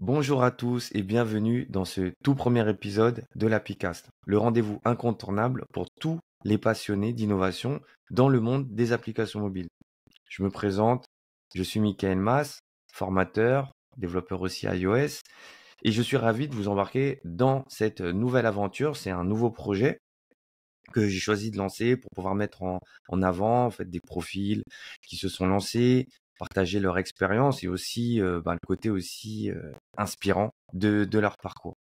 Bonjour à tous et bienvenue dans ce tout premier épisode de l'Appicast, le rendez-vous incontournable pour tous les passionnés d'innovation dans le monde des applications mobiles. Je me présente, je suis Michael Mas, formateur, développeur aussi iOS, et je suis ravi de vous embarquer dans cette nouvelle aventure. C'est un nouveau projet que j'ai choisi de lancer pour pouvoir mettre en avant en fait des profils qui se sont lancés, partager leur expérience et aussi le côté aussi inspirant de leur parcours.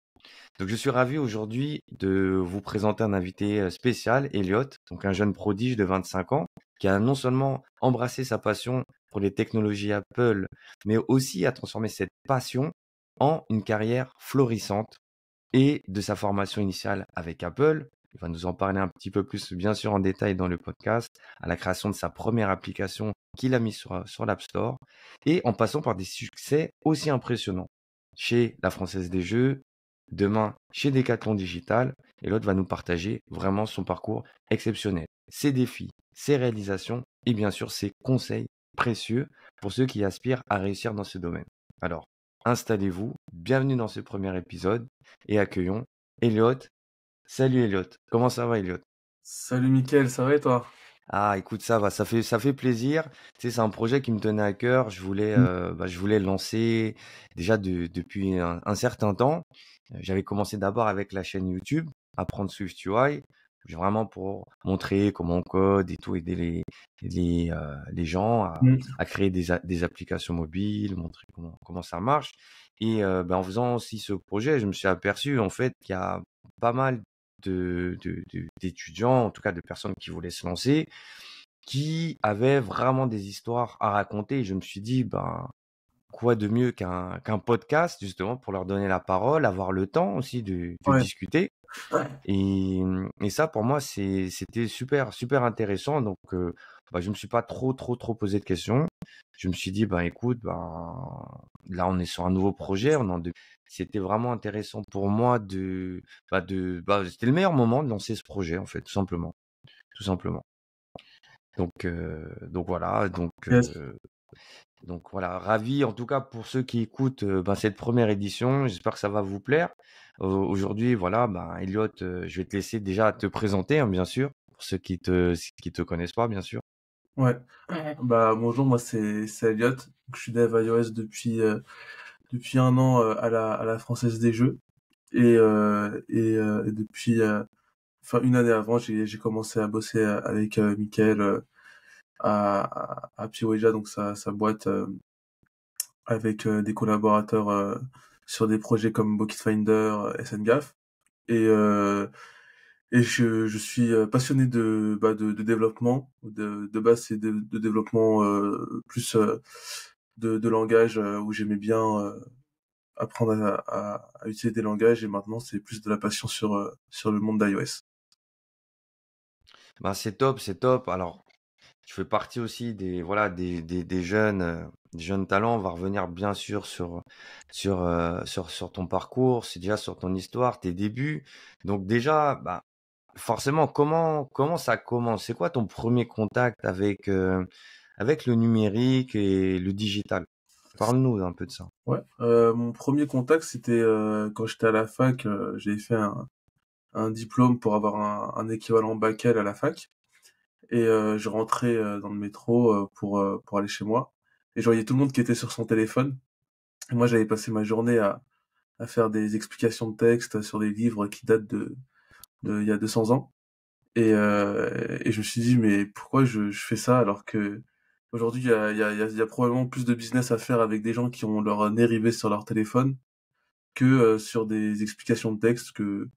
Donc je suis ravi aujourd'hui de vous présenter un invité spécial, Elliot, donc un jeune prodige de 25 ans qui a non seulement embrassé sa passion pour les technologies Apple, mais aussi a transformé cette passion en une carrière florissante et de sa formation initiale avec Apple. Il va nous en parler un petit peu plus, bien sûr, en détail dans le podcast, à la création de sa première application qu'il a mise sur l'App Store, et en passant par des succès aussi impressionnants chez la Française des Jeux, demain chez Decathlon Digital, et l'autre va nous partager vraiment son parcours exceptionnel, ses défis, ses réalisations, et bien sûr ses conseils précieux pour ceux qui aspirent à réussir dans ce domaine. Alors, installez-vous, bienvenue dans ce premier épisode et accueillons Elliot. Salut Elliot, comment ça va Elliot? Salut Mickaël, ça va et toi? Ah écoute, ça va, ça fait plaisir. Tu sais, c'est un projet qui me tenait à cœur. Mm. Je voulais le lancer déjà depuis un certain temps. J'avais commencé d'abord avec la chaîne YouTube, apprendre Swift UI, vraiment pour montrer comment on code et tout, aider les gens Mm. à créer des applications mobiles, montrer comment ça marche. Et en faisant aussi ce projet, je me suis aperçu en fait qu'il y a pas mal d'étudiants, en tout cas de personnes qui voulaient se lancer, qui avaient vraiment des histoires à raconter. Et je me suis dit, ben, quoi de mieux qu'un podcast, justement, pour leur donner la parole, avoir le temps aussi de Ouais. discuter. Et ça, pour moi, c'était super, super intéressant. Donc, je me suis pas trop posé de questions. Je me suis dit, ben, écoute, là, on est sur un nouveau projet. C'était vraiment intéressant pour moi c'était le meilleur moment de lancer ce projet, en fait, tout simplement, tout simplement. Donc voilà, Yes. donc voilà, ravi en tout cas pour ceux qui écoutent cette première édition. J'espère que ça va vous plaire. Aujourd'hui, voilà, Elliot, je vais te laisser déjà te présenter, hein, bien sûr, pour ceux qui te connaissent pas, bien sûr. Ouais. Bah bonjour, moi c'est Elliot. Je suis dev iOS depuis un an à la Française des Jeux et depuis enfin une année avant j'ai commencé à bosser avec Mickaël à Piweja, donc sa boîte avec des collaborateurs sur des projets comme Bucket Finder, SNGAF et je suis passionné de développement. De base, c'est de développement plus de langage où j'aimais bien apprendre à utiliser des langages et maintenant c'est plus de la passion sur le monde d'iOS. C'est top, c'est top. Alors, je fais partie aussi voilà, des jeunes talents. On va revenir bien sûr sur ton parcours, c'est déjà sur ton histoire, tes débuts. Donc déjà, forcément, comment ça commence? C'est quoi ton premier contact avec le numérique et le digital? Parle-nous un peu de ça. Ouais. Mon premier contact c'était quand j'étais à la fac. J'avais fait un diplôme pour avoir un équivalent bac L à la fac. Et je rentrais dans le métro pour aller chez moi. Et je voyais tout le monde qui était sur son téléphone. Et moi, j'avais passé ma journée à faire des explications de texte sur des livres qui datent de il y a 200 ans. Et je me suis dit, mais pourquoi je fais ça alors que aujourd'hui, il y a probablement plus de business à faire avec des gens qui ont leur nez rivé sur leur téléphone que sur des explications de texte que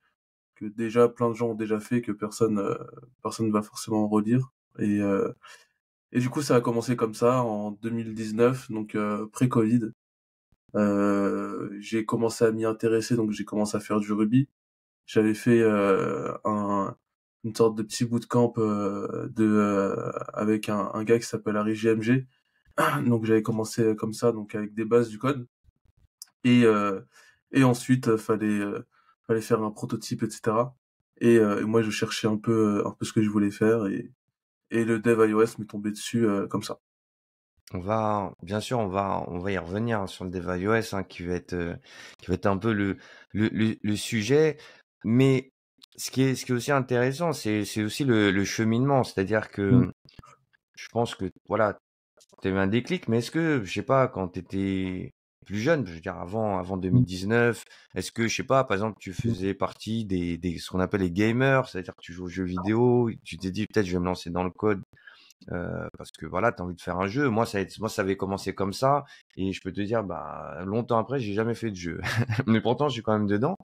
déjà plein de gens ont déjà fait, que personne ne va forcément relire. Et du coup, ça a commencé comme ça en 2019, donc pré-Covid. J'ai commencé à m'y intéresser, donc j'ai commencé à faire du Ruby. J'avais fait une sorte de petit bootcamp avec un gars qui s'appelle Harry GMG. Donc j'avais commencé comme ça, donc avec des bases du code. Et, euh, et ensuite, fallait faire un prototype, etc. Et moi, je cherchais un peu ce que je voulais faire et le dev iOS m'est tombé dessus comme ça. Bien sûr, on va y revenir hein, sur le dev iOS, hein, qui va être un peu le sujet. Mais ce qui est aussi intéressant, c'est aussi le cheminement. C'est-à-dire Mmh. que je pense que, voilà, tu as eu un déclic, mais est-ce que, je sais pas, quand tu étais plus jeune, je veux dire avant Mmh. 2019, est-ce que, je sais pas, par exemple, tu Mmh. faisais partie ce qu'on appelle les gamers, c'est-à-dire que tu joues aux jeux vidéo, tu t'es dit peut-être je vais me lancer dans le code parce que voilà, tu as envie de faire un jeu. Moi, ça avait commencé comme ça et je peux te dire, bah, longtemps après, j'ai jamais fait de jeu. Mais pourtant, je suis quand même dedans.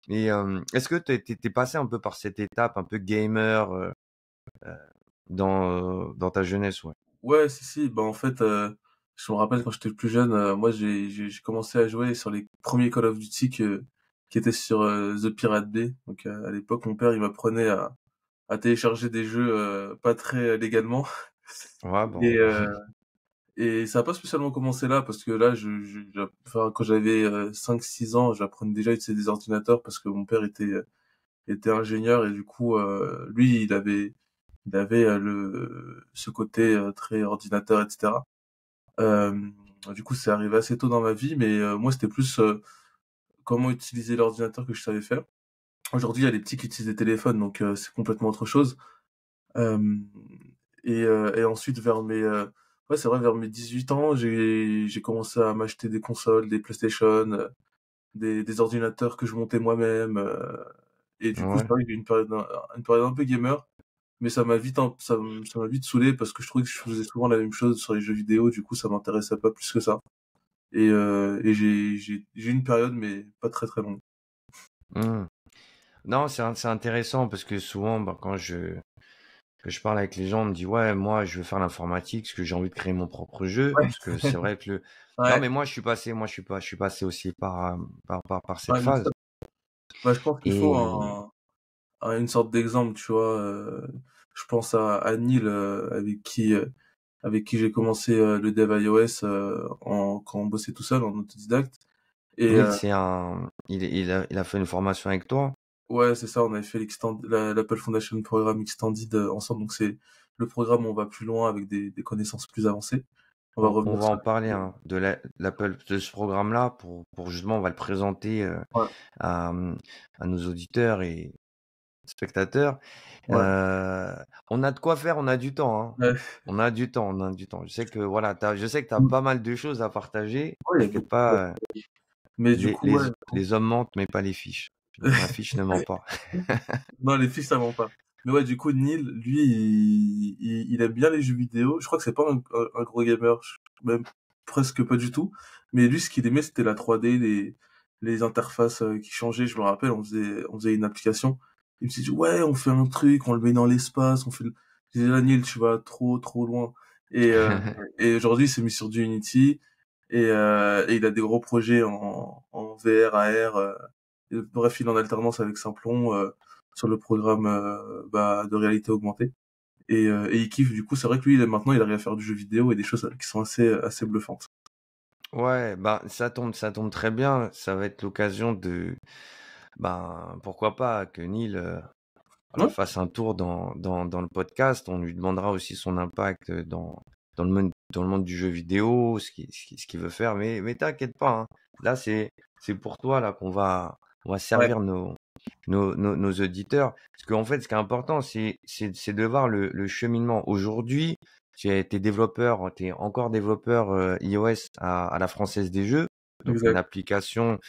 Et est-ce que t'es passé un peu par cette étape un peu gamer dans ta jeunesse, ouais? Ouais, si, si, bah, en fait, je me rappelle quand j'étais plus jeune, moi j'ai commencé à jouer sur les premiers Call of Duty qui étaient sur, The Pirate Bay. Donc, à l'époque, mon père, il m'apprenait à télécharger des jeux, pas très légalement Ouais, et bon. heu et ça a pas spécialement commencé là parce que là, enfin, quand j'avais, 5-6 ans, j'apprenais déjà à utiliser des ordinateurs parce que mon père était ingénieur et du coup, lui, il avait, ce côté, très ordinateur et cetera. Hem, du coup, c'est arrivé assez tôt dans ma vie, mais moi, c'était plus, comment utiliser l'ordinateur que je savais faire. Aujourd'hui, il y a les petits qui utilisent des téléphones, donc c'est complètement autre chose. Hem et ensuite ouais, c'est vrai, vers mes 18 ans, j'ai commencé à m'acheter des consoles, des PlayStation, des ordinateurs que je montais moi-même, et du coup, c'est Ouais. vrai que j'ai eu une période un peu gamer, mais ça m'a vite saoulé parce que je trouvais que je faisais souvent la même chose sur les jeux vidéo, du coup, ça m'intéressait pas plus que ça et j'ai eu une période, mais pas très, très longue. Mmh. Non, c'est intéressant parce que souvent, bah, que je parle avec les gens, on me dit, ouais, moi, je veux faire l'informatique parce que j'ai envie de créer mon propre jeu. Ouais. Parce que c'est vrai que non, Ouais, mais je suis passé aussi par cette ouais, mais phase. ça, bah, je pense qu'il faut Et une sorte d'exemple, tu vois. Je pense à Neil, avec qui j'ai commencé le dev iOS quand on bossait tout seul en autodidacte. Et Neil, il a fait une formation avec toi. ouais, c'est ça, on avait fait l'Apple Foundation Programme Extended ensemble. Donc c'est le programme où on va plus loin avec des connaissances plus avancées. On va On revenir va sur en parler hein, l'Apple, de ce programme-là pour justement, on va le présenter ouais, à, à nos auditeurs et spectateurs. ouais, Euh, on a de quoi faire, on a du temps, hein. ouais. On a du temps, on a du temps. Je sais que voilà, je sais que tu as Mmh. pas mal de choses à partager. Ouais, il y a T'inquiète beaucoup de pas, mais du coup, ouais. les hommes mentent, mais pas les fiches. Ma fiche ne ment pas. Non, les filles, ça ment pas. Mais ouais, du coup, Neil, lui, il aime bien les jeux vidéo. Je crois que c'est pas un gros gamer, même presque pas du tout. Mais lui, ce qu'il aimait, c'était la 3D, les interfaces qui changeaient. Je me rappelle, on faisait une application. Il me s'est dit, ouais, on fait un truc, on le met dans l'espace, on fait le... Je disais, là, Neil, tu vas trop, trop loin. Et, euh, et aujourd'hui, il s'est mis sur du Unity et il a des gros projets en VR, AR. Bref, il est en alternance avec Simplon sur le programme bah, de réalité augmentée. Et il kiffe, du coup, c'est vrai que lui, maintenant, il arrive à faire du jeu vidéo et des choses qui sont assez bluffantes. Ouais, bah ça tombe très bien. Ça va être l'occasion ben pourquoi pas que Neil voilà, Ouais, fasse un tour dans le podcast. On lui demandera aussi son impact dans le monde du jeu vidéo, ce qu'il veut faire. Mais t'inquiète pas, hein. Là, c'est pour toi là on va ouais, servir nos auditeurs. Parce qu'en fait, ce qui est important, c'est de voir le cheminement. Aujourd'hui, tu es développeur, tu es encore développeur iOS à la Française des Jeux. Donc, une exact. application,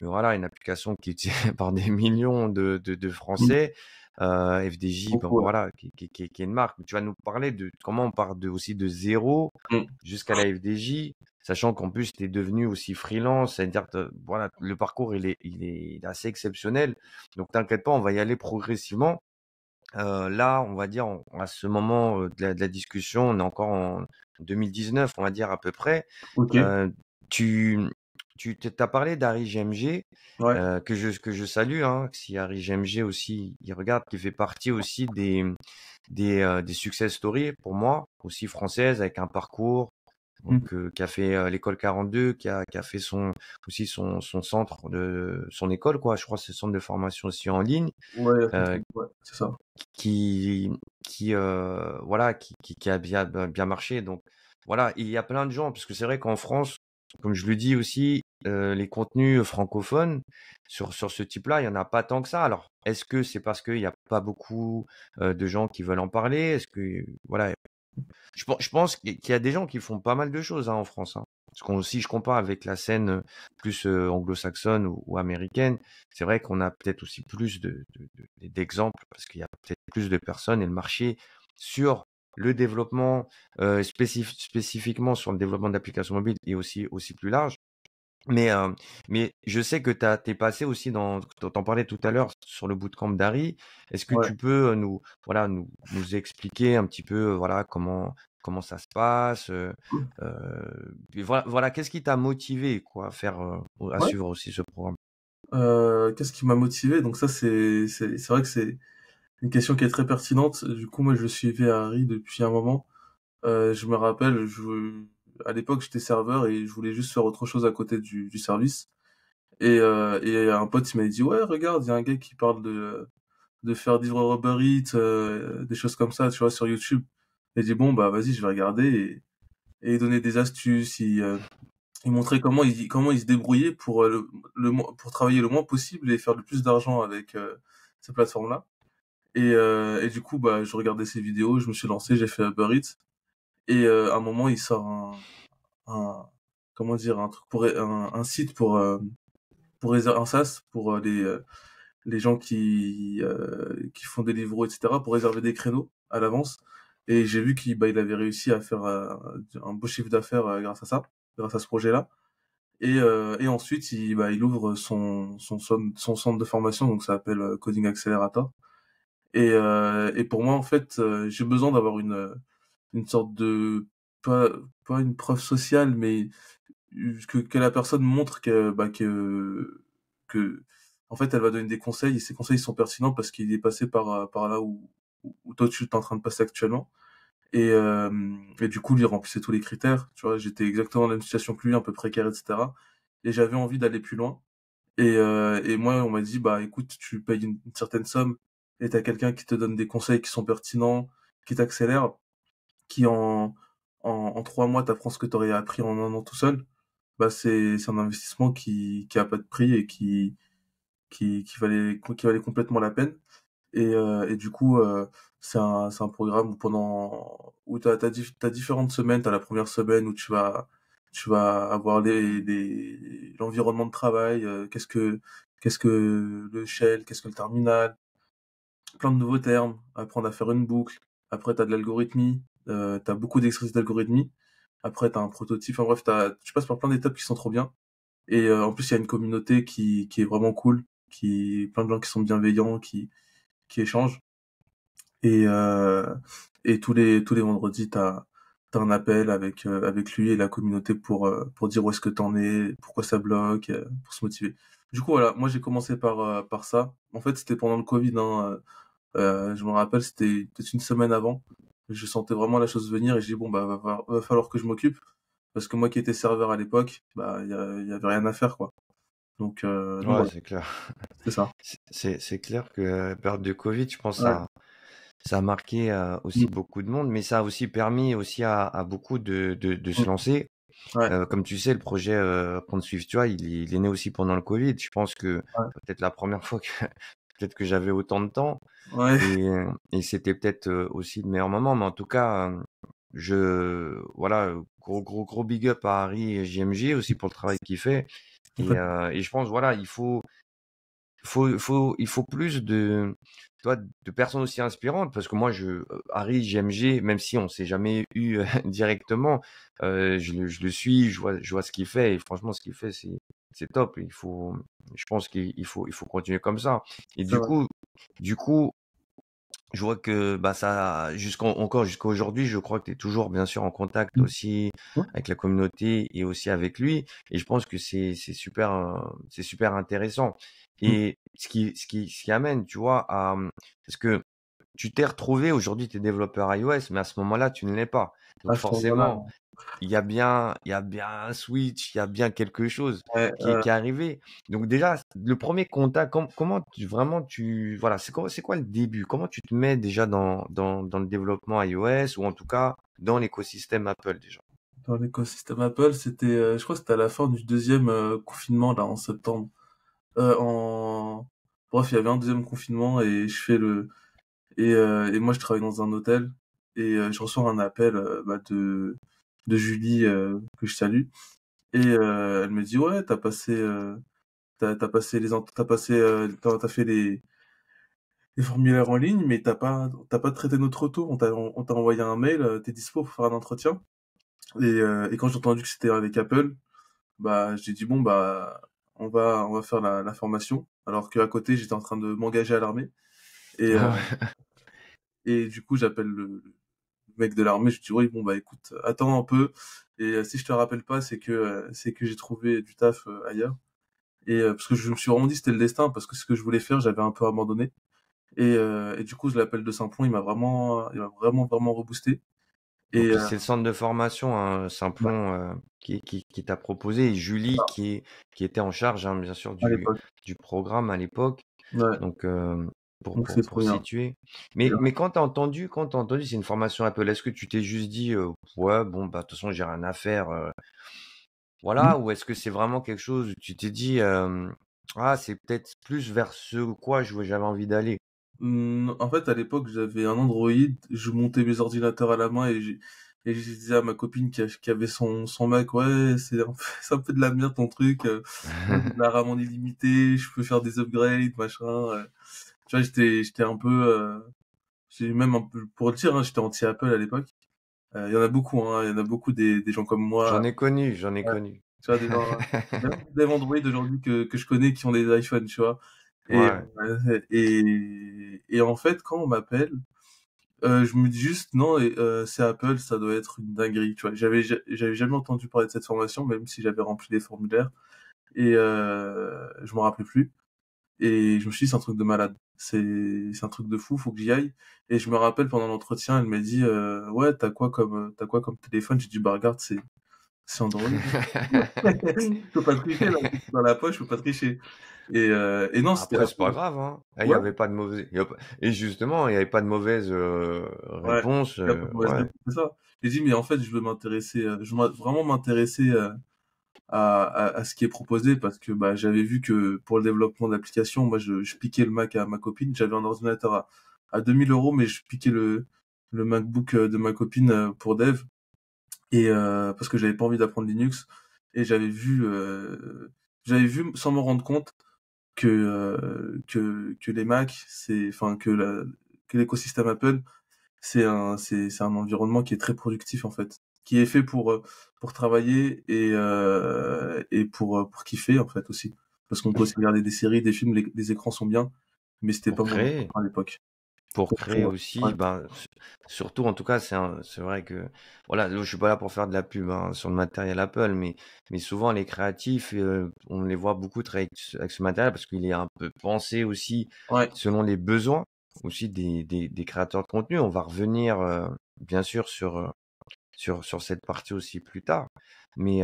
voilà, une application qui est utilisée par des millions de Mm. Français. FDJ, bon, Beaucoup, ouais. voilà, qui est une marque. Tu vas nous parler de comment on part aussi de zéro Mm. jusqu'à la FDJ, sachant qu'en plus, tu es devenu aussi freelance, c'est-à-dire, voilà, le parcours, il est assez exceptionnel. Donc, t'inquiète pas, on va y aller progressivement. Là, on va dire, à ce moment de la discussion, on est encore en 2019, on va dire à peu près. Ok, Euh, tu, tu t'as parlé d'Harry GMG, ouais. que je salue, hein, si Harry GMG aussi, il regarde, qui fait partie aussi des success stories pour moi, aussi française, avec un parcours, donc, Mm. qui a fait l'école 42, qui a fait aussi son centre son école, quoi. Je crois que c'est le centre de formation aussi en ligne, Ouais, il a fait euh, tout, ouais, c'est ça. qui, voilà, qui a bien marché. Donc, voilà, il y a plein de gens, parce que c'est vrai qu'en France, comme je le dis aussi, les contenus francophones sur ce type-là, il y en a pas tant que ça. Alors, est-ce que c'est parce qu'il y a pas beaucoup de gens qui veulent en parler? Est-ce que voilà, je pense qu'il y a des gens qui font pas mal de choses, hein, en France, hein. Parce qu'on si je compare avec la scène plus anglo-saxonne ou américaine, c'est vrai qu'on a peut-être aussi plus d'exemples parce qu'il y a peut-être plus de personnes et le marché sur le développement, spécifiquement sur le développement d'applications mobiles est aussi plus large. Mais, mais je sais que tu es passé aussi t'en parlais tout à l'heure sur le bootcamp d'Harry. Est-ce que Ouais. tu peux voilà, nous expliquer un petit peu, voilà, comment ça se passe, puis voilà, qu'est-ce qui t'a motivé, quoi, à Ouais. suivre aussi ce programme? Qu'est-ce qui m'a motivé? Donc ça, c'est vrai que c'est une question qui est très pertinente. Du coup, moi, je suivais Harry depuis un moment. Je me rappelle, à l'époque, j'étais serveur et je voulais juste faire autre chose à côté du service. Et un pote, il m'a dit, ouais, regarde, il y a un gars qui parle de faire livrer Uber Eats, des choses comme ça, tu vois, sur YouTube. Et j'ai dit, bon, bah, vas-y, je vais regarder et il donnait des astuces, il montrait comment il se débrouillait pour, pour travailler le moins possible et faire le plus d'argent avec, ces plateformes-là. Et du coup, bah, je regardais ses vidéos, je me suis lancé, j'ai fait Uber Eats. Et à un moment, il sort un comment dire, un truc un site pour réserver un SaaS pour les gens qui font des livreaux, etc., pour réserver des créneaux à l'avance. Et j'ai vu il avait réussi à faire un beau chiffre d'affaires grâce à ça, grâce à ce projet-là. Et ensuite, il ouvre son centre de formation, donc ça s'appelle Coding Accelerator. Et pour moi, en fait, j'ai besoin d'avoir une sorte de, pas, pas une preuve sociale, mais que la personne montre que, en fait, elle va donner des conseils et ces conseils sont pertinents parce qu'il est passé par là où toi tu es en train de passer actuellement. Et du coup, lui remplissait tous les critères. Tu vois, j'étais exactement dans la même situation que lui, un peu précaire, etc. Et j'avais envie d'aller plus loin. Et moi, on m'a dit, bah, écoute, tu payes une certaine somme et t'as quelqu'un qui te donne des conseils qui sont pertinents, qui t'accélère, qui en 3 mois t'apprend ce que t'aurais appris en un an tout seul. Bah, c'est un investissement qui a pas de prix et qui valait complètement la peine. Et du coup, c'est un programme où t'as différentes semaines. T'as la première semaine où tu vas avoir l'environnement de travail, qu'est-ce que le shell, qu'est-ce que le terminal, plein de nouveaux termes, apprendre à faire une boucle. Après, t'as de l'algorithmie, t'as beaucoup d'exercices d'algorithmie. Après, t'as un prototype. Enfin bref, tu passes par plein d'étapes qui sont trop bien. Et en plus, il y a une communauté qui est vraiment cool, plein de gens qui sont bienveillants, qui échangent. Et tous les vendredis, t'as un appel avec lui et la communauté pour dire où est-ce que t'en es, pourquoi ça bloque, pour se motiver. Du coup, voilà, moi j'ai commencé par ça. En fait, c'était pendant le Covid, hein. Je me rappelle, c'était peut-être une semaine avant. Je sentais vraiment la chose venir et j'ai dit, bon, bah, va falloir que je m'occupe. Parce que moi qui étais serveur à l'époque, bah, il y avait rien à faire, quoi. Donc Ouais, voilà, c'est clair. c'est ça. C'est clair que la période de Covid, je pense, Ouais. ça a marqué aussi Mm, beaucoup de monde, mais ça a aussi permis aussi à beaucoup de se mm. lancer. Ouais, Comme tu sais, le projet Prendre Suivre, tu vois, il est né aussi pendant le Covid. Je pense que ouais. c'est peut-être la première fois que peut-être que j'avais autant de temps Ouais. et c'était peut-être aussi le meilleur moment. Mais en tout cas, voilà, gros big up à Harry et JMJ aussi pour le travail qu'il fait. Et je pense, voilà, il faut plus toi, de personnes aussi inspirantes parce que moi, Harry, JMG, même si on s'est jamais eu directement, je le suis, je vois ce qu'il fait et franchement, ce qu'il fait, c'est top. Je pense il faut continuer comme ça. Et C'est vrai. du coup, je vois que bah ça encore jusqu'à aujourd'hui, je crois que tu es toujours bien sûr en contact Mm. aussi Ouais. avec la communauté et aussi avec lui et je pense que c'est super intéressant. Mm. Et ce qui amène, tu vois, parce que tu t'es retrouvé aujourd'hui, tu es développeur iOS, mais à ce moment-là, tu ne l'es pas. Donc À ce moment-là, forcément, il y a bien un switch, il y a bien quelque chose ouais, qui est arrivé. Donc déjà, le premier contact, comment vraiment voilà, c'est quoi le début? Comment tu te mets déjà dans le développement iOS ou en tout cas dans l'écosystème Apple déjà? dans l'écosystème Apple, je crois que c'était à la fin du deuxième confinement, là, en septembre. En Bref, il y avait un deuxième confinement et et moi je travaille dans un hôtel et je reçois un appel de Julie que je salue et elle me dit ouais t'as passé t'as fait les formulaires en ligne mais t'as pas traité notre retour, on t'a envoyé un mail, t'es dispo pour faire un entretien et quand j'ai entendu que c'était avec Apple, bah j'ai dit bon bah on va faire la formation alors qu'à côté j'étais en train de m'engager à l'armée et Ah ouais. du coup j'appelle le mec de l'armée, je dis oui bon bah écoute attends un peu et si je te rappelle pas c'est que j'ai trouvé du taf ailleurs et parce que je me suis vraiment dit c'était le destin parce que ce que je voulais faire j'avais un peu abandonné et du coup je l'appelle de Saint-Plon, il m'a vraiment reboosté et Donc c'est le centre de formation, hein, ouais, Simplon, qui t'a proposé, et Julie qui était en charge, hein, bien sûr, à l'époque du programme à l'époque. ouais Donc donc c'est trop pour bien. situer. Et, Mais quand t'as entendu c'est une formation Apple, est-ce que tu t'es juste dit ouais bon bah de toute façon j'ai rien à faire, voilà, ou est-ce que c'est vraiment quelque chose où tu t'es dit ah c'est peut-être plus vers ce quoi j'avais envie d'aller. En fait, à l'époque, j'avais un Android, je montais mes ordinateurs à la main et je disais à ma copine qui avait son Mac, ouais, c'est un peu de la merde ton truc, moi j'ai de la RAM en illimité, je peux faire des upgrades, machin. Tu vois, j'étais un peu, j'ai même un peu, pour le dire, hein, j'étais anti-Apple à l'époque. Il y en a beaucoup, hein, il y en a beaucoup des gens comme moi, J'en ai ouais, connu. tu vois, des gens, même des devs Android aujourd'hui que je connais qui ont des iPhones, tu vois. Et, Ouais. et en fait, quand on m'appelle, je me dis juste non, c'est Apple, ça doit être une dinguerie, tu vois. J'avais jamais entendu parler de cette formation, même si j'avais rempli les formulaires et je m'en rappelais plus. Et je me suis dit c'est un truc de malade, c'est un truc de fou, faut que j'y aille. Et je me rappelle pendant l'entretien, elle m'a dit ouais t'as quoi comme téléphone? J'ai dit bah regarde c'est Android. Je peux pas tricher là, c'est dans la poche, je peux pas tricher. Et non c'était Après, c'est pas Apple. grave, hein. Il y Ouais avait pas de mauvais, et justement, il y avait pas de mauvaise ouais, réponse. y a pas de mauvaise Ouais. réponse, c'est ça. J'ai dit mais en fait je veux m'intéresser, vraiment m'intéresser à ce qui est proposé parce que bah, j'avais vu que pour le développement d'applications, moi je piquais le Mac à ma copine. J'avais un ordinateur à 2000 € mais je piquais le MacBook de ma copine pour dev et parce que j'avais pas envie d'apprendre Linux et j'avais vu sans m'en rendre compte que les Mac, que l'écosystème Apple, c'est un environnement qui est très productif en fait, qui est fait pour travailler et pour kiffer en fait aussi. Parce qu'on peut aussi regarder des séries, des films, les écrans sont bien, mais c'était Pour pas mon créer. intention à l'époque. Pour Pour créer, créer ouais. aussi, ben, surtout en tout cas, c'est vrai que voilà, je suis pas là pour faire de la pub hein, sur le matériel Apple, mais souvent les créatifs, on les voit beaucoup travailler avec ce matériel parce qu'il est un peu pensé aussi Ouais, selon les besoins aussi des créateurs de contenu. On va revenir bien sûr sur cette partie aussi plus tard, mais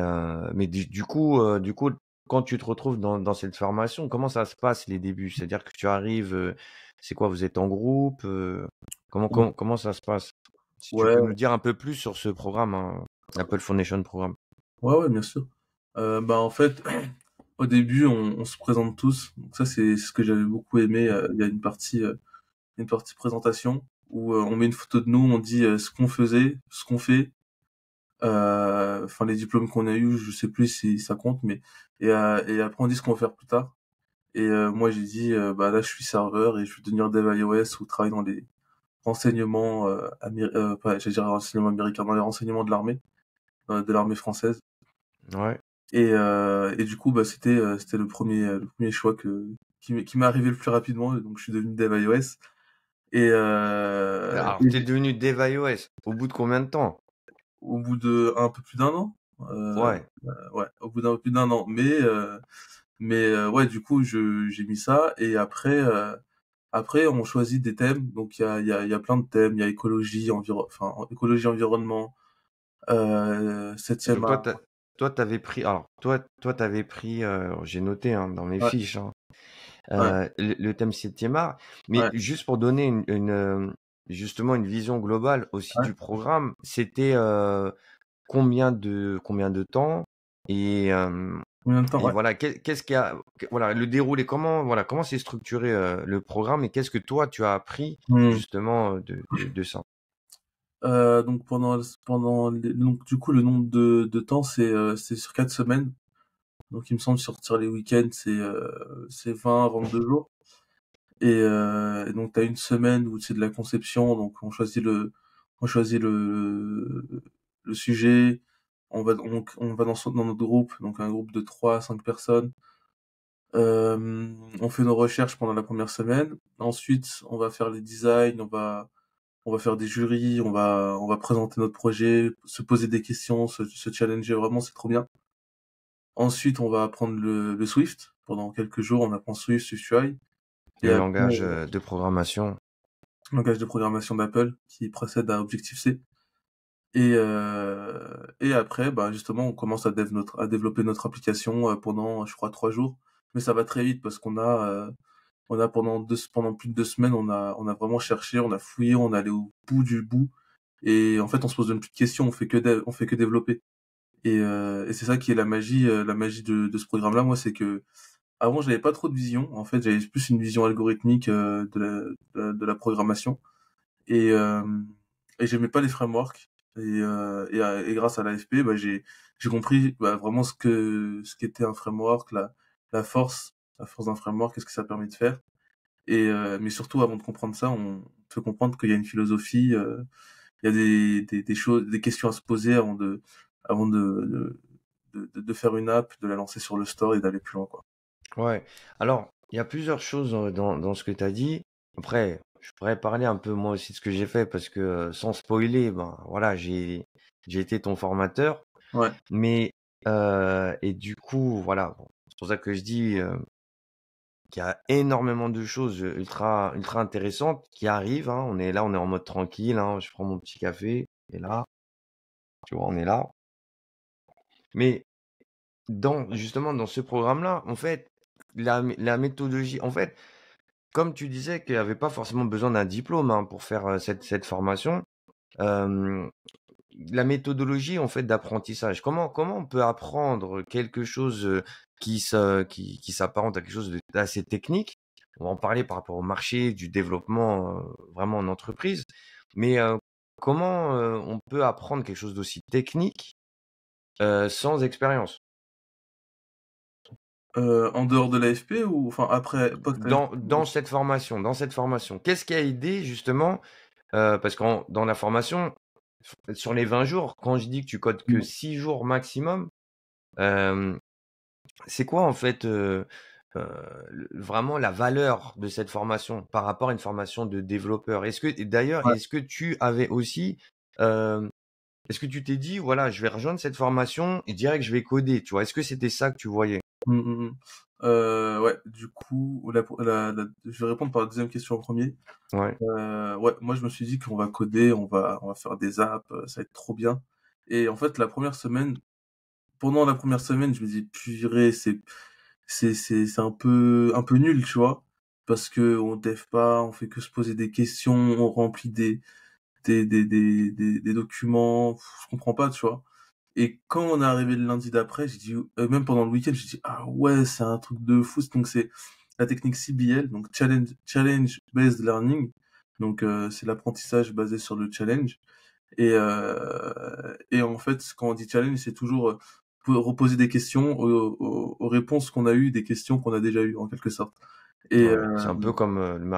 du coup, quand tu te retrouves dans cette formation, comment ça se passe les débuts? C'est-à-dire que tu arrives, c'est quoi, vous êtes en groupe? Comment ça se passe? Si tu peux nous ouais, dire un peu plus sur ce programme, hein, Apple Foundation Programme. ouais, bien sûr. Bah en fait, au début, on se présente tous. Donc ça, c'est ce que j'avais beaucoup aimé. Il y a une partie présentation où on met une photo de nous, on dit ce qu'on faisait, ce qu'on fait, enfin les diplômes qu'on a eu, je sais plus si ça compte, mais et après on dit ce qu'on va faire plus tard. Et moi j'ai dit bah là je suis serveur et je veux devenir dev iOS ou travailler dans les renseignements pas j'allais dire renseignements américains, dans les renseignements de l'armée française. Ouais. Et du coup bah c'était le premier choix qui m'est arrivé le plus rapidement, donc je suis devenu dev iOS Alors, et t'es devenu Dev iOS. Au bout de combien de temps? au bout de un peu plus d'un an. Ouais. Ouais, au bout d'un peu plus d'un an. Mais ouais, du coup, j'ai mis ça. Et après, on choisit des thèmes. Donc, il y a plein de thèmes. Il y a écologie, écologie, environnement, septième Donc art. t'avais pris, alors t'avais pris, j'ai noté hein, dans mes Ouais, fiches, hein, ouais, le thème septième art, mais ouais, juste pour donner justement une vision globale aussi ouais. du programme, c'était combien de temps et, Combien de temps? Ouais. voilà, qu'est-ce qu'il y a, voilà, le déroulé, comment c'est structuré le programme et qu'est-ce que toi tu as appris Hmm. justement de ça? Donc donc du coup le nombre de temps c'est sur 4 semaines. Donc il me semble sortir les week-ends c'est 20 à 22 jours. Et donc t'as une semaine où c'est de la conception, donc on choisit le sujet, on va dans notre groupe, donc un groupe de 3 à 5 personnes. On fait nos recherches pendant la première semaine. Ensuite, on va faire les designs, on va faire des jurys, on va présenter notre projet, se poser des questions, se challenger vraiment, c'est trop bien. Ensuite, on va apprendre le Swift. Pendant quelques jours, on apprend Swift, SwiftUI. Et Le après, langage de programmation. langage de programmation d'Apple qui précède à Objective-C. Et après, bah, justement, on commence à développer notre application pendant, je crois, 3 jours. Mais ça va très vite parce qu'on a pendant plus de 2 semaines, on a vraiment cherché, on a fouillé, on est allé au bout du bout. Et en fait, on se pose même plus de questions, on fait que développer. Et c'est ça qui est la magie de ce programme-là. Moi, c'est que avant, j'avais pas trop de vision. En fait, j'avais plus une vision algorithmique de la programmation. Et, euh, et j'aimais pas les frameworks. Et grâce à l'AFP, bah, j'ai compris bah, vraiment ce qu'était un framework, la force d'un framework, qu'est-ce que ça permet de faire. Mais surtout, avant de comprendre ça, on peut comprendre qu'il y a une philosophie, il y a des choses, des questions à se poser avant de faire une app, de la lancer sur le store et d'aller plus loin, quoi. Ouais. Alors, il y a plusieurs choses dans ce que tu as dit. Après, je pourrais parler un peu moi aussi de ce que j'ai fait parce que sans spoiler, ben voilà, j'ai été ton formateur. Ouais. Mais et du coup, voilà, bon, c'est pour ça que je dis qu'il y a énormément de choses ultra intéressantes qui arrivent, hein. On est là, on est en mode tranquille, hein. Je prends mon petit café et là, tu vois, on est là. Mais justement dans ce programme-là, en fait, la méthodologie, en fait, comme tu disais qu'il n'y avait pas forcément besoin d'un diplôme hein, pour faire cette formation, euh, la méthodologie en fait d'apprentissage. Comment on peut apprendre quelque chose qui s'apparente à quelque chose d'assez technique? On va en parler par rapport au marché, du développement vraiment en entreprise. Mais comment on peut apprendre quelque chose d'aussi technique sans expérience? En dehors de l'AFP ou enfin après, post AFP? Dans cette formation, qu'est-ce qui a aidé justement parce que dans la formation, sur les 20 jours, quand je dis que tu codes que 6 jours maximum, euh, c'est quoi en fait vraiment la valeur de cette formation par rapport à une formation de développeur? Et d'ailleurs, Ouais. est-ce que tu avais aussi, euh, est-ce que tu t'es dit, voilà, je vais rejoindre cette formation et direct je vais coder, tu vois? Est-ce que c'était ça que tu voyais? Mmh, mmh, mmh. Ouais, du coup, je vais répondre par la deuxième question en premier. Ouais, Ouais, moi je me suis dit qu'on va coder, on va faire des apps, ça va être trop bien. Et en fait, pendant la première semaine, je me dis purée, c'est un peu nul, tu vois, parce que on dev pas, on fait que se poser des questions, on remplit des documents, je comprends pas, tu vois. Et quand on est arrivé le lundi d'après, j'ai dit, même pendant le week-end, j'ai dit, ah ouais, c'est un truc de fou. Donc c'est la technique CBL, donc Challenge Based Learning. Donc c'est l'apprentissage basé sur le challenge. Et en fait, quand on dit challenge, c'est toujours reposer des questions aux réponses qu'on a eues, des questions qu'on a déjà eues, en quelque sorte. Et ouais. C'est un peu comme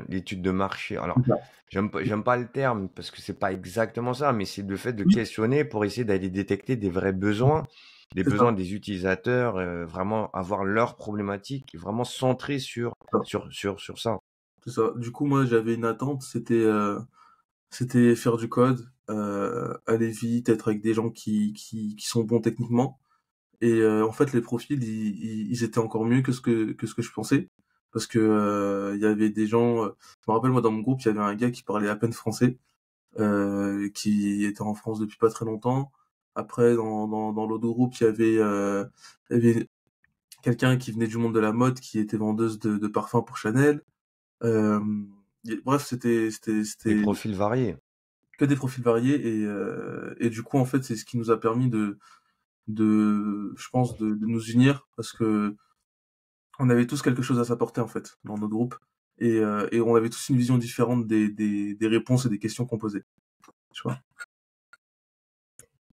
l'étude de marché. Alors, c'est ça. j'aime pas le terme parce que c'est pas exactement ça, mais c'est le fait de questionner pour essayer d'aller détecter des vrais besoins, des C'est ça. besoins des utilisateurs, vraiment avoir leurs problématiques, et vraiment centré sur ça. C'est ça. Du coup, moi, j'avais une attente, c'était faire du code, aller vite, être avec des gens qui sont bons techniquement. Et en fait, les profils, ils étaient encore mieux que ce que je pensais. Parce que il y avait des gens... je me rappelle, moi, dans mon groupe, il y avait un gars qui parlait à peine français, qui était en France depuis pas très longtemps. Après, dans l'autre groupe, il y avait quelqu'un qui venait du monde de la mode, qui était vendeuse de parfums pour Chanel. Euh, bref, Des profils variés. que des profils variés et du coup, en fait, c'est ce qui nous a permis je pense, de nous unir parce que on avait tous quelque chose à s'apporter, en fait, dans notre groupe et on avait tous une vision différente des réponses et des questions qu'on posait, tu vois?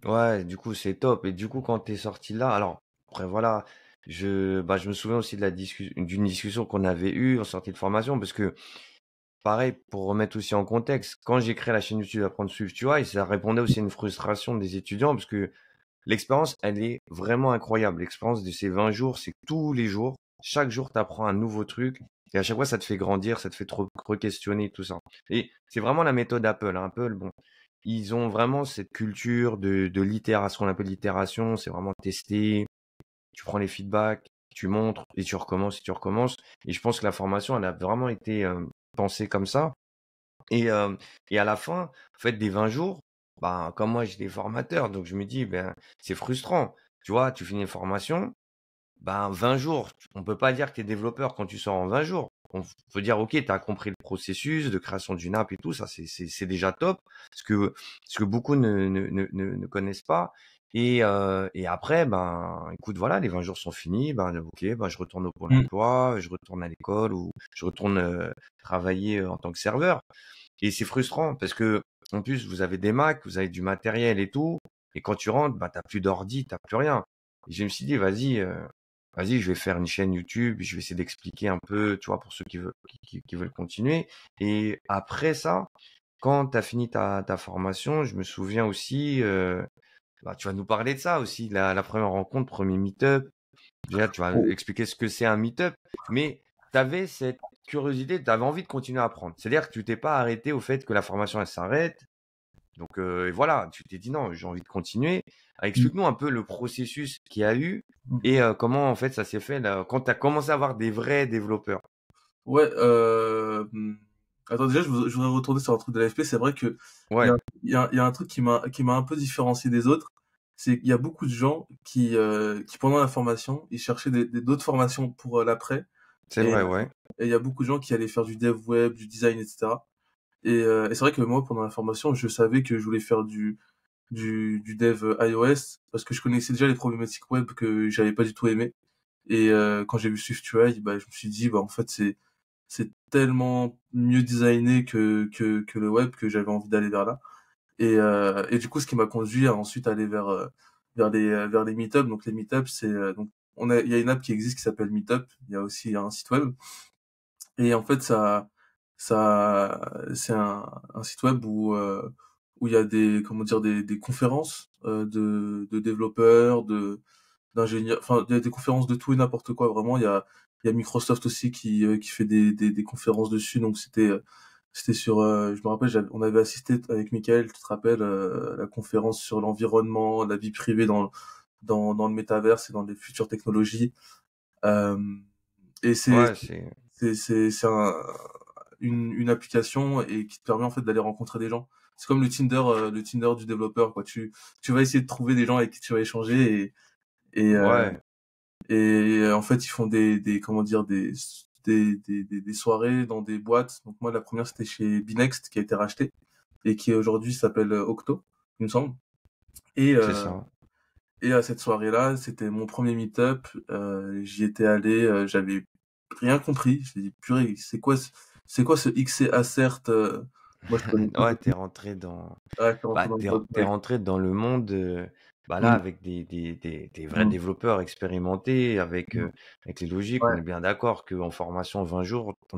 Ouais, du coup, c'est top. Et du coup, quand t'es sorti là, alors, après, voilà, je me souviens aussi de d'une discussion qu'on avait eue en sortie de formation, parce que, pareil, pour remettre aussi en contexte, quand j'ai créé la chaîne YouTube Apprendre Suivre, tu vois, et ça répondait aussi à une frustration des étudiants, parce que l'expérience, elle est vraiment incroyable. L'expérience de ces 20 jours, c'est que tous les jours, chaque jour, tu apprends un nouveau truc. Et à chaque fois, ça te fait grandir, ça te fait trop re-questionner, tout ça. Et c'est vraiment la méthode Apple, hein. Apple, bon, ils ont vraiment cette culture de l'itération, ce qu'on appelle l'itération. C'est vraiment tester, tu prends les feedbacks, tu montres, et tu recommences, et tu recommences. Et je pense que la formation, elle a vraiment été pensée comme ça. Et, euh, et à la fin, en fait, des 20 jours, ben, comme moi, j'étais formateur, donc je me dis, ben, c'est frustrant. Tu vois, tu finis une formation, ben, 20 jours, on peut pas dire que tu es développeur quand tu sors en 20 jours. On peut dire, OK, tu as compris le processus de création d'une app et tout, ça, c'est déjà top, ce que beaucoup ne connaissent pas. Et après, ben, écoute, voilà, les 20 jours sont finis, ben, OK, ben, je retourne au Pôle Mmh. emploi, je retourne à l'école ou je retourne travailler en tant que serveur. Et c'est frustrant parce que, en plus, vous avez des Macs, vous avez du matériel et tout. Et quand tu rentres, bah, t'as plus d'ordi, t'as plus rien. Et je me suis dit, vas-y, je vais faire une chaîne YouTube, je vais essayer d'expliquer un peu, tu vois, pour ceux qui veulent continuer. Et après ça, quand t'as fini ta formation, je me souviens aussi, bah, tu vas nous parler de ça aussi, la première rencontre, premier meet-up. Déjà, tu vas expliquer ce que c'est un meet-up, mais tu avais cette curiosité, tu avais envie de continuer à apprendre. C'est-à-dire que tu t'es pas arrêté au fait que la formation elle s'arrête. Donc et voilà, tu t'es dit non, j'ai envie de continuer. Mmh. Explique-nous un peu le processus qu'il y a eu Mmh. et comment en fait ça s'est fait là, quand tu as commencé à avoir des vrais développeurs. Ouais, attends, déjà, je voudrais retourner sur un truc de l'AFP. C'est vrai que Ouais, il y a un truc qui m'a un peu différencié des autres. C'est qu'il y a beaucoup de gens qui pendant la formation, ils cherchaient d'autres formations pour l'après. c'est Et vrai, ouais. et il y a beaucoup de gens qui allaient faire du dev web, du design, etc. Et c'est vrai que moi, pendant la formation, je savais que je voulais faire du dev iOS parce que je connaissais déjà les problématiques web que j'avais pas du tout aimé. Et quand j'ai vu SwiftUI, bah, je me suis dit, bah, en fait, c'est tellement mieux designé que le web que j'avais envie d'aller vers là. Et du coup, ce qui m'a conduit à ensuite aller vers les meet-up. Donc les meet-up, donc il y a une app qui existe qui s'appelle Meetup. Il y a aussi un site web. Et en fait, c'est un site web où il y a comment dire, des conférences de développeurs, d'ingénieurs. Enfin, il y a des conférences de tout et n'importe quoi. Vraiment, il y a Microsoft aussi qui fait des conférences dessus. Donc c'était sur, je me rappelle, on avait assisté avec Michael, tu te rappelles, la conférence sur l'environnement, la vie privée dans le métaverse et dans les futures technologies. Euh, et Ouais, c'est c'est une application et qui te permet en fait d'aller rencontrer des gens. C'est comme le Tinder du développeur, quoi. Tu vas essayer de trouver des gens avec qui tu vas échanger et, ouais, en fait, ils font comment dire, des soirées dans des boîtes. Donc moi, la première, c'était chez Binext, qui a été racheté et qui aujourd'hui s'appelle Octo, il me semble. Et, c'est euh, ça. et à cette soirée-là, c'était mon premier meet-up. J'y étais allé, j'avais rien compris. J'ai dit, purée, c'est quoi ce XC Assert? Moi, je connais pas Ouais, du t'es tout. rentré dans Ouais, je suis rentré bah, dans le t'es code. rentré dans le monde, bah là, Mm, avec des vrais mm, développeurs expérimentés, mm. avec les logiques. On Ouais, est bien d'accord qu'en formation 20 jours, on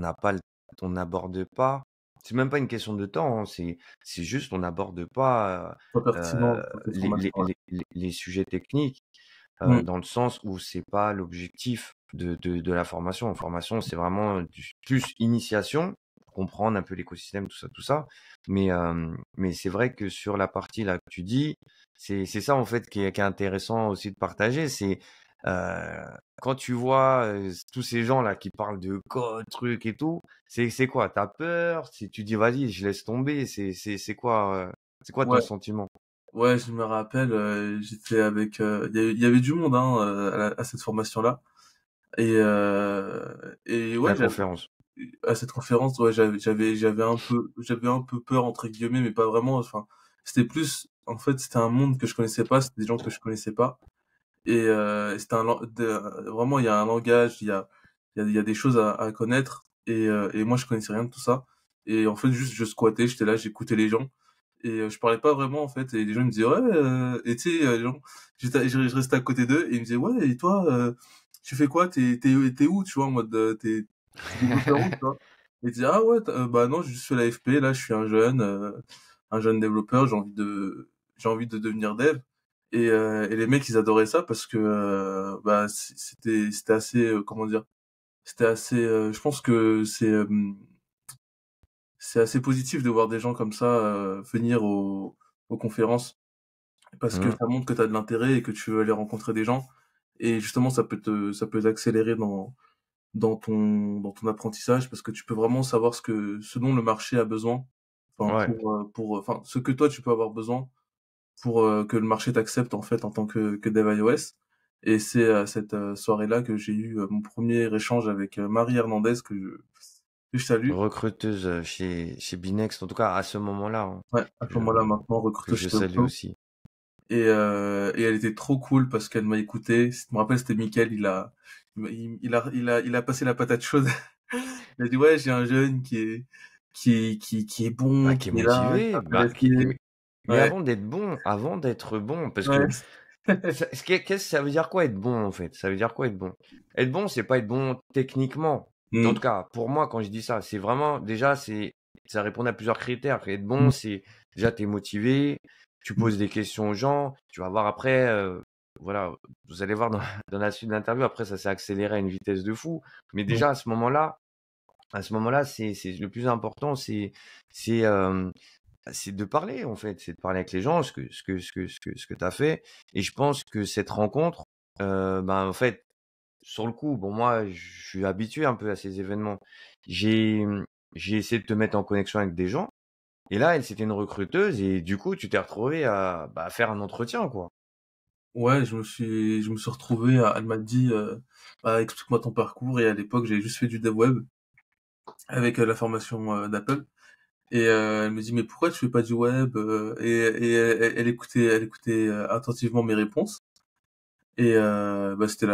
n'aborde pas. C'est même pas une question de temps, hein, c'est juste on n'aborde pas pas pertinent dans cette formation. Ouais. les sujets techniques Mm, dans le sens où c'est pas l'objectif de la formation. En formation, c'est vraiment plus initiation, pour comprendre un peu l'écosystème, tout ça. Mais c'est vrai que sur la partie là que tu dis, c'est ça en fait qui est intéressant aussi de partager. C'est euh, quand tu vois tous ces gens là qui parlent de code, trucs et tout, c'est quoi? T'as peur? Si tu dis vas-y, je laisse tomber, c'est quoi ton ouais. sentiment? Ouais, je me rappelle, j'étais avec, il y avait du monde hein, à cette formation-là, et La ouais, conférence. à cette conférence, ouais, j'avais un peu peur entre guillemets, mais pas vraiment. Enfin, c'était plus, en fait, c'était un monde que je connaissais pas, c'était des gens que je connaissais pas, et c'était vraiment, il y a un langage, il y a des choses à connaître, et moi je connaissais rien de tout ça, et en fait juste je squattais, j'étais là, j'écoutais les gens, et je parlais pas vraiment en fait, et les gens ils me disaient ouais, et tu sais, les gens, je restais à côté d'eux et ils me disaient ouais, et toi, tu fais quoi, t'es où, tu vois, en mode t'es développeur où, tu vois, et ils disaient ah ouais, bah non, je juste fais la FP, là je suis un jeune développeur, j'ai envie de devenir dev. Et les mecs ils adoraient ça parce que bah c'était assez, comment dire, c'était assez, je pense que c'est assez positif de voir des gens comme ça venir aux conférences, parce que Mmh. ça montre que tu as de l'intérêt et que tu veux aller rencontrer des gens, et justement ça peut t'accélérer dans ton apprentissage, parce que tu peux vraiment savoir ce dont le marché a besoin, enfin Ouais, enfin ce que toi tu peux avoir besoin pour que le marché t'accepte en fait en tant que dev iOS. Et c'est à cette soirée-là que j'ai eu mon premier échange avec Marie Hernandez, que je salue. recruteuse chez Binext, en tout cas à ce moment-là, hein, Ouais, à ce que, moment-là, maintenant que recruteuse je chez salue Octo. aussi. Et elle était trop cool parce qu'elle m'a écouté. Je me rappelle, c'était Mickaël, il a passé la patate chaude. Il a dit ouais, j'ai un jeune qui est Bah, bon, qui est qui est là, qui est motivé, intéressé. mais Ouais, avant d'être bon, parce ouais. que qu'est-ce que ça veut dire quoi être bon en fait? Ça veut dire quoi être bon? Être bon, c'est pas être bon techniquement. En tout Hmm, cas, pour moi, quand je dis ça, c'est vraiment déjà ça répond à plusieurs critères. Être bon, hmm, c'est déjà t'es motivé, tu hmm, poses des questions aux gens, tu vas voir après, voilà, vous allez voir dans, dans la suite de l'interview, après ça s'est accéléré à une vitesse de fou. Mais hmm. déjà à ce moment-là, c'est le plus important, c'est c'est de parler en fait, c'est de parler avec les gens, ce que tu as fait. Et je pense que cette rencontre, ben en fait, sur le coup, bon moi, je suis habitué un peu à ces événements. J'ai j'ai essayé de te mettre en connexion avec des gens. Et là, elle, c'était une recruteuse et du coup, tu t'es retrouvé à bah, faire un entretien, quoi. Ouais, je me suis retrouvé elle m'a dit, bah, explique-moi ton parcours, et à l'époque, j'avais juste fait du dev web avec la formation d'Apple, et elle me dit mais pourquoi tu fais pas du web, et elle écoutait attentivement mes réponses, et bah c'était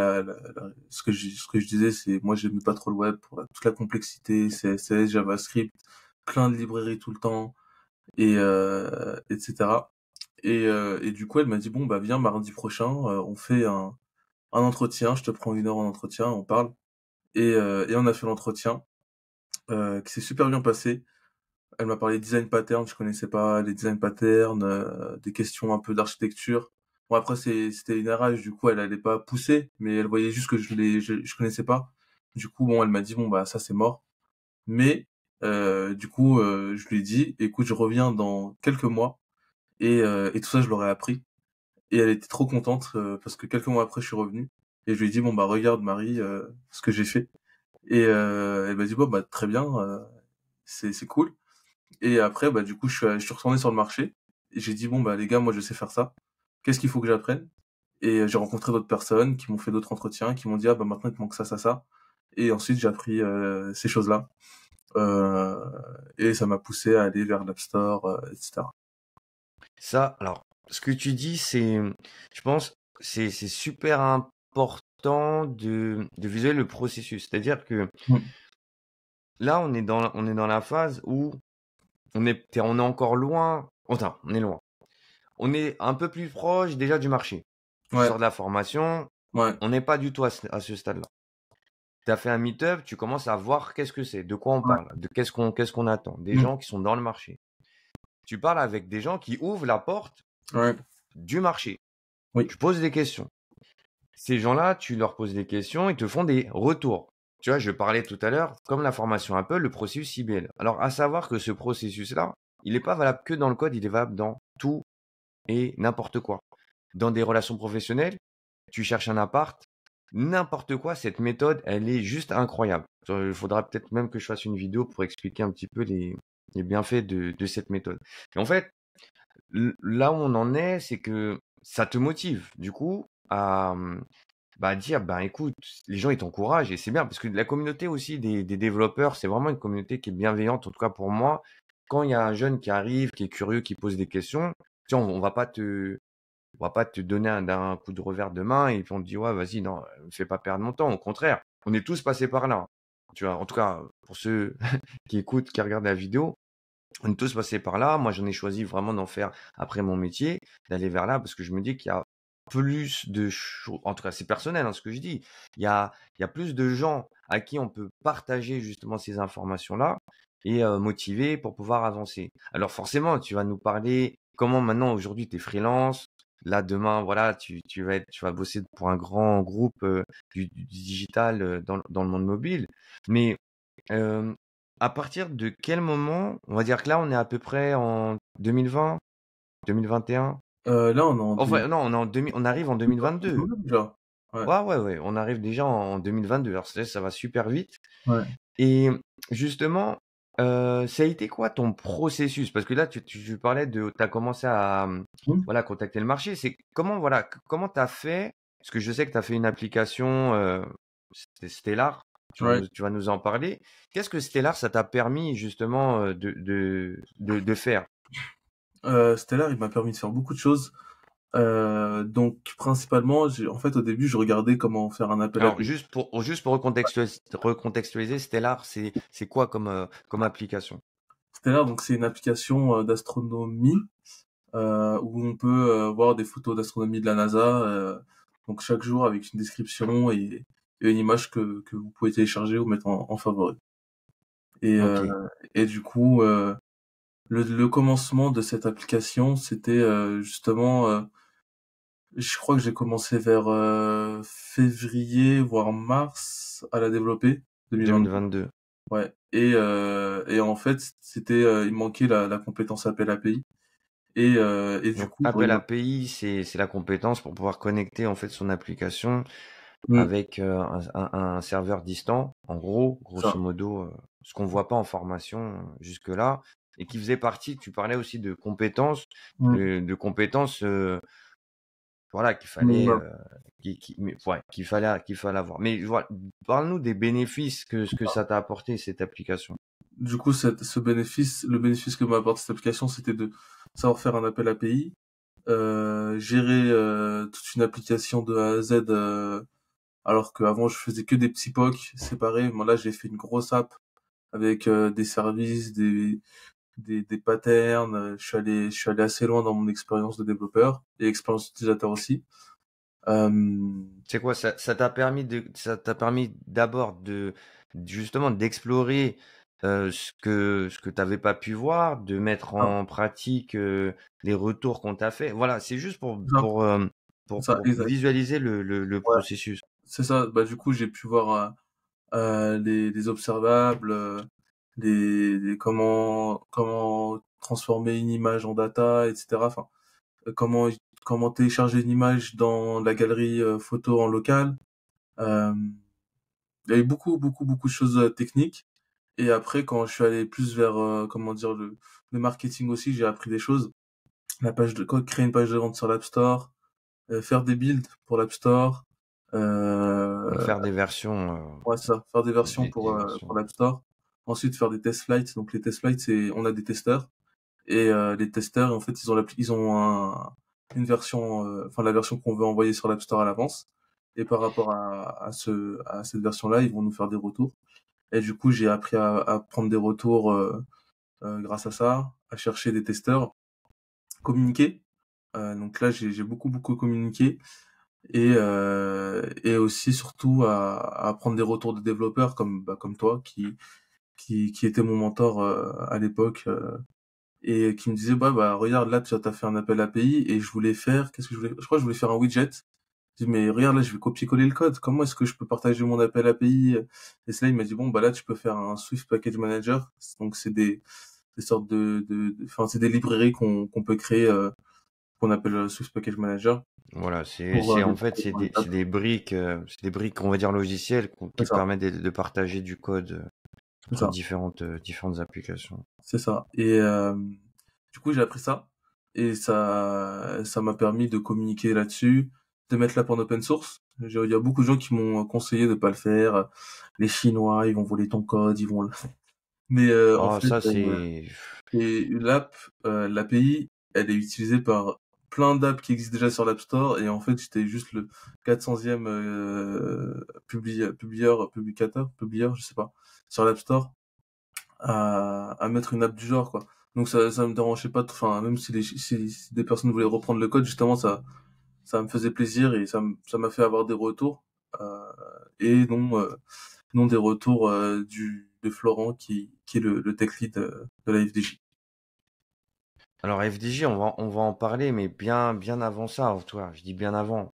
ce que je disais, c'est moi j'aimais pas trop le web pour toute la complexité, CSS, JavaScript, plein de librairies tout le temps, et etc. Et du coup elle m'a dit bon bah viens mardi prochain, on fait un entretien, je te prends une heure en entretien, on parle. Et on a fait l'entretien, qui s'est super bien passé. Elle m'a parlé design pattern, je connaissais pas les design patterns, des questions un peu d'architecture. Bon après c'était une RH, du coup elle allait pas pousser, mais elle voyait juste que je connaissais pas. Du coup bon elle m'a dit bon bah ça c'est mort. Mais du coup je lui ai dit écoute, je reviens dans quelques mois, et tout ça je l'aurais appris. Et elle était trop contente, parce que quelques mois après je suis revenu, et je lui ai dit bon bah regarde Marie, ce que j'ai fait. Et elle m'a dit bon bah très bien, c'est cool. Et après bah du coup je suis retourné sur le marché, et j'ai dit bon bah les gars, moi je sais faire ça. Qu'est-ce qu'il faut que j'apprenne? Et j'ai rencontré d'autres personnes qui m'ont fait d'autres entretiens, qui m'ont dit ah bah maintenant il te manque ça ça ça. Et ensuite j'ai appris ces choses-là. Euh, et ça m'a poussé à aller vers l'App Store, etc. Ça, alors, ce que tu dis, je pense, c'est super important de visualiser le processus. C'est-à-dire que Mm. là, on est dans la phase où on est encore loin. Enfin, on est loin. On est un peu plus proche déjà du marché. Tu Ouais, sors de la formation, ouais, on n'est pas du tout à ce stade-là. Tu as fait un meet-up, tu commences à voir qu'est-ce que c'est, de quoi on ouais. parle, de qu'est-ce qu'on attend, des Mm. gens qui sont dans le marché. Tu parles avec des gens qui ouvrent la porte Ouais, du marché. oui, Tu poses des questions. Ces gens-là, tu leur poses des questions, ils te font des retours. Tu vois, je parlais tout à l'heure, comme la formation Apple, le processus IBL. Alors, à savoir que ce processus-là, il n'est pas valable que dans le code, il est valable dans tout et n'importe quoi. Dans des relations professionnelles, tu cherches un appart, n'importe quoi, cette méthode, elle est juste incroyable. Il faudra peut-être même que je fasse une vidéo pour expliquer un petit peu les bienfaits de cette méthode. Et en fait, là où on en est, c'est que ça te motive, du coup, bah, dire, ben écoute, les gens ils t'encouragent et c'est bien parce que la communauté aussi des développeurs, c'est vraiment une communauté qui est bienveillante, en tout cas pour moi. Quand il y a un jeune qui arrive, qui est curieux, qui pose des questions, tu vois, on va pas te donner d'un coup de revers de main et puis on te dit ouais, vas-y, non, me fais pas perdre mon temps. Au contraire, on est tous passés par là. Tu vois, en tout cas, pour ceux qui écoutent, qui regardent la vidéo, on est tous passés par là. Moi, j'en ai choisi vraiment d'en faire après mon métier, d'aller vers là parce que je me dis qu'il y a plus de choses, en tout cas, c'est personnel, hein, ce que je dis. Il y a plus de gens à qui on peut partager justement ces informations-là et motiver pour pouvoir avancer. Alors forcément, tu vas nous parler comment maintenant aujourd'hui tu es freelance. Là, demain, voilà, tu vas bosser pour un grand groupe du digital dans le monde mobile. Mais euh, à partir de quel moment, on va dire que là, on est à peu près en 2020, 2021. Là, on est en Enfin, non, on arrive en 2022. 2022 déjà. Ouais, Ouais, ouais, ouais, on arrive déjà en 2022. Alors, ça va super vite. ouais. Et justement, ça a été quoi ton processus? Parce que là, tu parlais de, tu as commencé à, Mmh. voilà, contacter le marché. C'est comment, voilà, comment tu as fait? Parce que je sais que tu as fait une application, Stellar. Ouais. Tu vas nous en parler. Qu'est-ce que Stellar, ça t'a permis justement de faire? Stellar, il m'a permis de faire beaucoup de choses. Donc principalement, en fait, au début, je regardais comment faire un appel Alors, API. juste pour recontextualiser, Stellar, c'est quoi comme, comme application? Stellar, donc c'est une application d'astronomie où on peut voir des photos d'astronomie de la NASA. Donc chaque jour avec une description et une image que vous pouvez télécharger ou mettre en favori. Et, Ok. et du coup, le commencement de cette application, c'était justement, je crois que j'ai commencé vers février, voire mars, à la développer, 2022. 2022. Ouais. Et en fait, c'était, il manquait la compétence appel API. Et du Donc, coup, je Apple regarde. API, c'est la compétence pour pouvoir connecter en fait son application Mm, avec un serveur distant. En gros, grosso ça. modo, ce qu'on voit pas en formation jusque-là, et qui faisait partie. Tu parlais aussi Mm, de compétences, voilà, qu'il fallait, minimum. mais, ouais, qu'il fallait avoir. Mais voilà, parle-nous des bénéfices que ce que ça t'a apporté cette application. Du coup, le bénéfice que m'apporte cette application, c'était de savoir faire un appel API, gérer toute une application de A à Z, alors qu'avant je faisais que des petits POC séparés. Moi là, j'ai fait une grosse app avec des services, des patterns. Je suis allé assez loin dans mon expérience de développeur et expérience utilisateur aussi. Euh, C'est quoi, ça t'a permis d'abord justement d'explorer ce que t'avais pas pu voir, de mettre ah, en pratique les retours qu'on t'a fait. Voilà, c'est juste ça, ça, pour exact. visualiser le Ouais, processus. c'est ça. Bah du coup, j'ai pu voir les observables, comment transformer une image en data, etc. Enfin, comment télécharger une image dans la galerie photo en local. Euh, il y avait beaucoup de choses techniques. Et après, quand je suis allé plus vers, comment dire, le marketing aussi, j'ai appris des choses. Créer une page de vente sur l'App Store, faire des builds pour l'App Store, Donc euh, faire des versions, ouais, c'est ça, faire des versions des pour versions. l'App Store. Ensuite, faire des test flights. Donc les test flights, c'est, on a des testeurs. Et les testeurs, en fait, ils ont une version, enfin la version qu'on veut envoyer sur l'App Store à l'avance. Et par rapport à cette version-là, ils vont nous faire des retours. Et du coup, j'ai appris à prendre des retours grâce à ça, à chercher des testeurs, communiquer. Donc là, j'ai beaucoup communiqué et aussi surtout à prendre des retours de développeurs comme toi qui était mon mentor à l'époque et qui me disait bah regarde là tu as fait un appel API et je voulais faire qu'est-ce que je crois que je voulais faire un widget. Je dis mais regarde là je vais copier-coller le code. Comment est-ce que je peux partager mon appel API? Et c'est là il m'a dit bon bah là tu peux faire un Swift Package Manager. Donc c'est des sortes enfin c'est des librairies qu'on peut créer qu'on appelle Swift Package Manager Voilà, pour c'est les en fait c'est des briques on va dire logicielles c'est qui te ça, permettent de partager du code c'est entre ça, différentes applications. c'est ça. Et du coup j'ai appris ça et ça m'a permis de communiquer là-dessus. de mettre l'app en open source. Il y a beaucoup de gens qui m'ont conseillé de pas le faire. Les Chinois, ils vont voler ton code, ils vont le... Mais en Oh, fait, ça, c'est... et l'app, l'API, elle est utilisée par plein d'apps qui existent déjà sur l'App Store, et en fait, j'étais juste le 400e publieur, je sais pas, sur l'App Store, à mettre une app du genre, quoi. Donc ça me dérangeait pas, enfin, même si des personnes voulaient reprendre le code, justement, ça me faisait plaisir et ça m'a fait avoir des retours, et non des retours de Florent qui est le tech lead de la FDJ. Alors, FDJ, on va en parler, mais bien avant ça, toi. Je dis bien avant.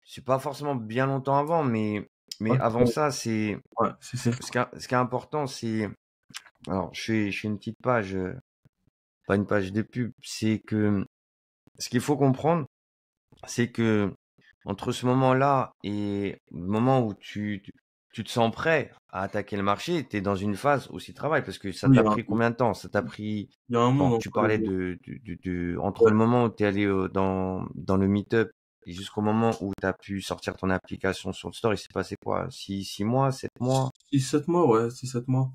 C'est pas forcément bien longtemps avant, mais Ouais, avant ça, c'est... ouais, si. Ce qui est important, c'est... Alors, je fais une petite page, pas une page de pub. C'est que ce qu'il faut comprendre, c'est que entre ce moment-là et le moment où tu te sens prêt à attaquer le marché, tu es dans une phase aussi de travail parce que ça Oui, t'a pris combien de temps? Ça t'a pris, il y a un monde attends, tu entre parlais les... entre Ouais, le moment où tu es allé dans le meet-up et jusqu'au moment où tu as pu sortir ton application sur le store, il s'est passé quoi? 6 mois, 7 mois? 6-7 mois, ouais, 6-7 mois.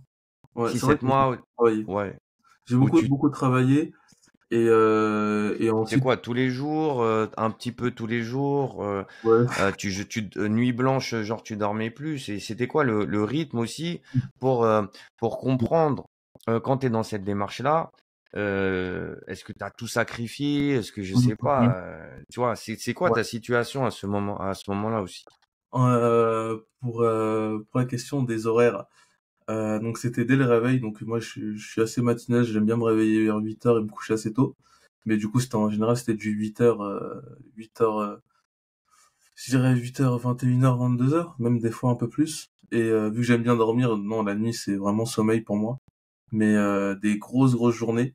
Ouais, Six c'est vrai sept que j'ai beaucoup mois, travaillé. ouais. J'ai Où tu beaucoup travaillé et c'était ensuite, quoi? Tous les jours, un petit peu tous les jours, ouais. nuit blanche, genre tu dormais plus. Et c'était quoi le rythme aussi pour comprendre quand tu es dans cette démarche-là, est-ce que tu as tout sacrifié? Est-ce que je sais pas, tu vois, c'est quoi Ouais. ta situation à ce moment-là aussi? Pour la question des horaires, donc c'était dès le réveil, donc moi je suis assez matinal, j'aime bien me réveiller vers 8 heures et me coucher assez tôt. Mais du coup, c'était en général, c'était du 8 heures, 8 heures, je dirais 8 heures, 21 heures, 22 heures, même des fois un peu plus. Et vu que j'aime bien dormir, non, la nuit c'est vraiment sommeil pour moi. Mais des grosses journées.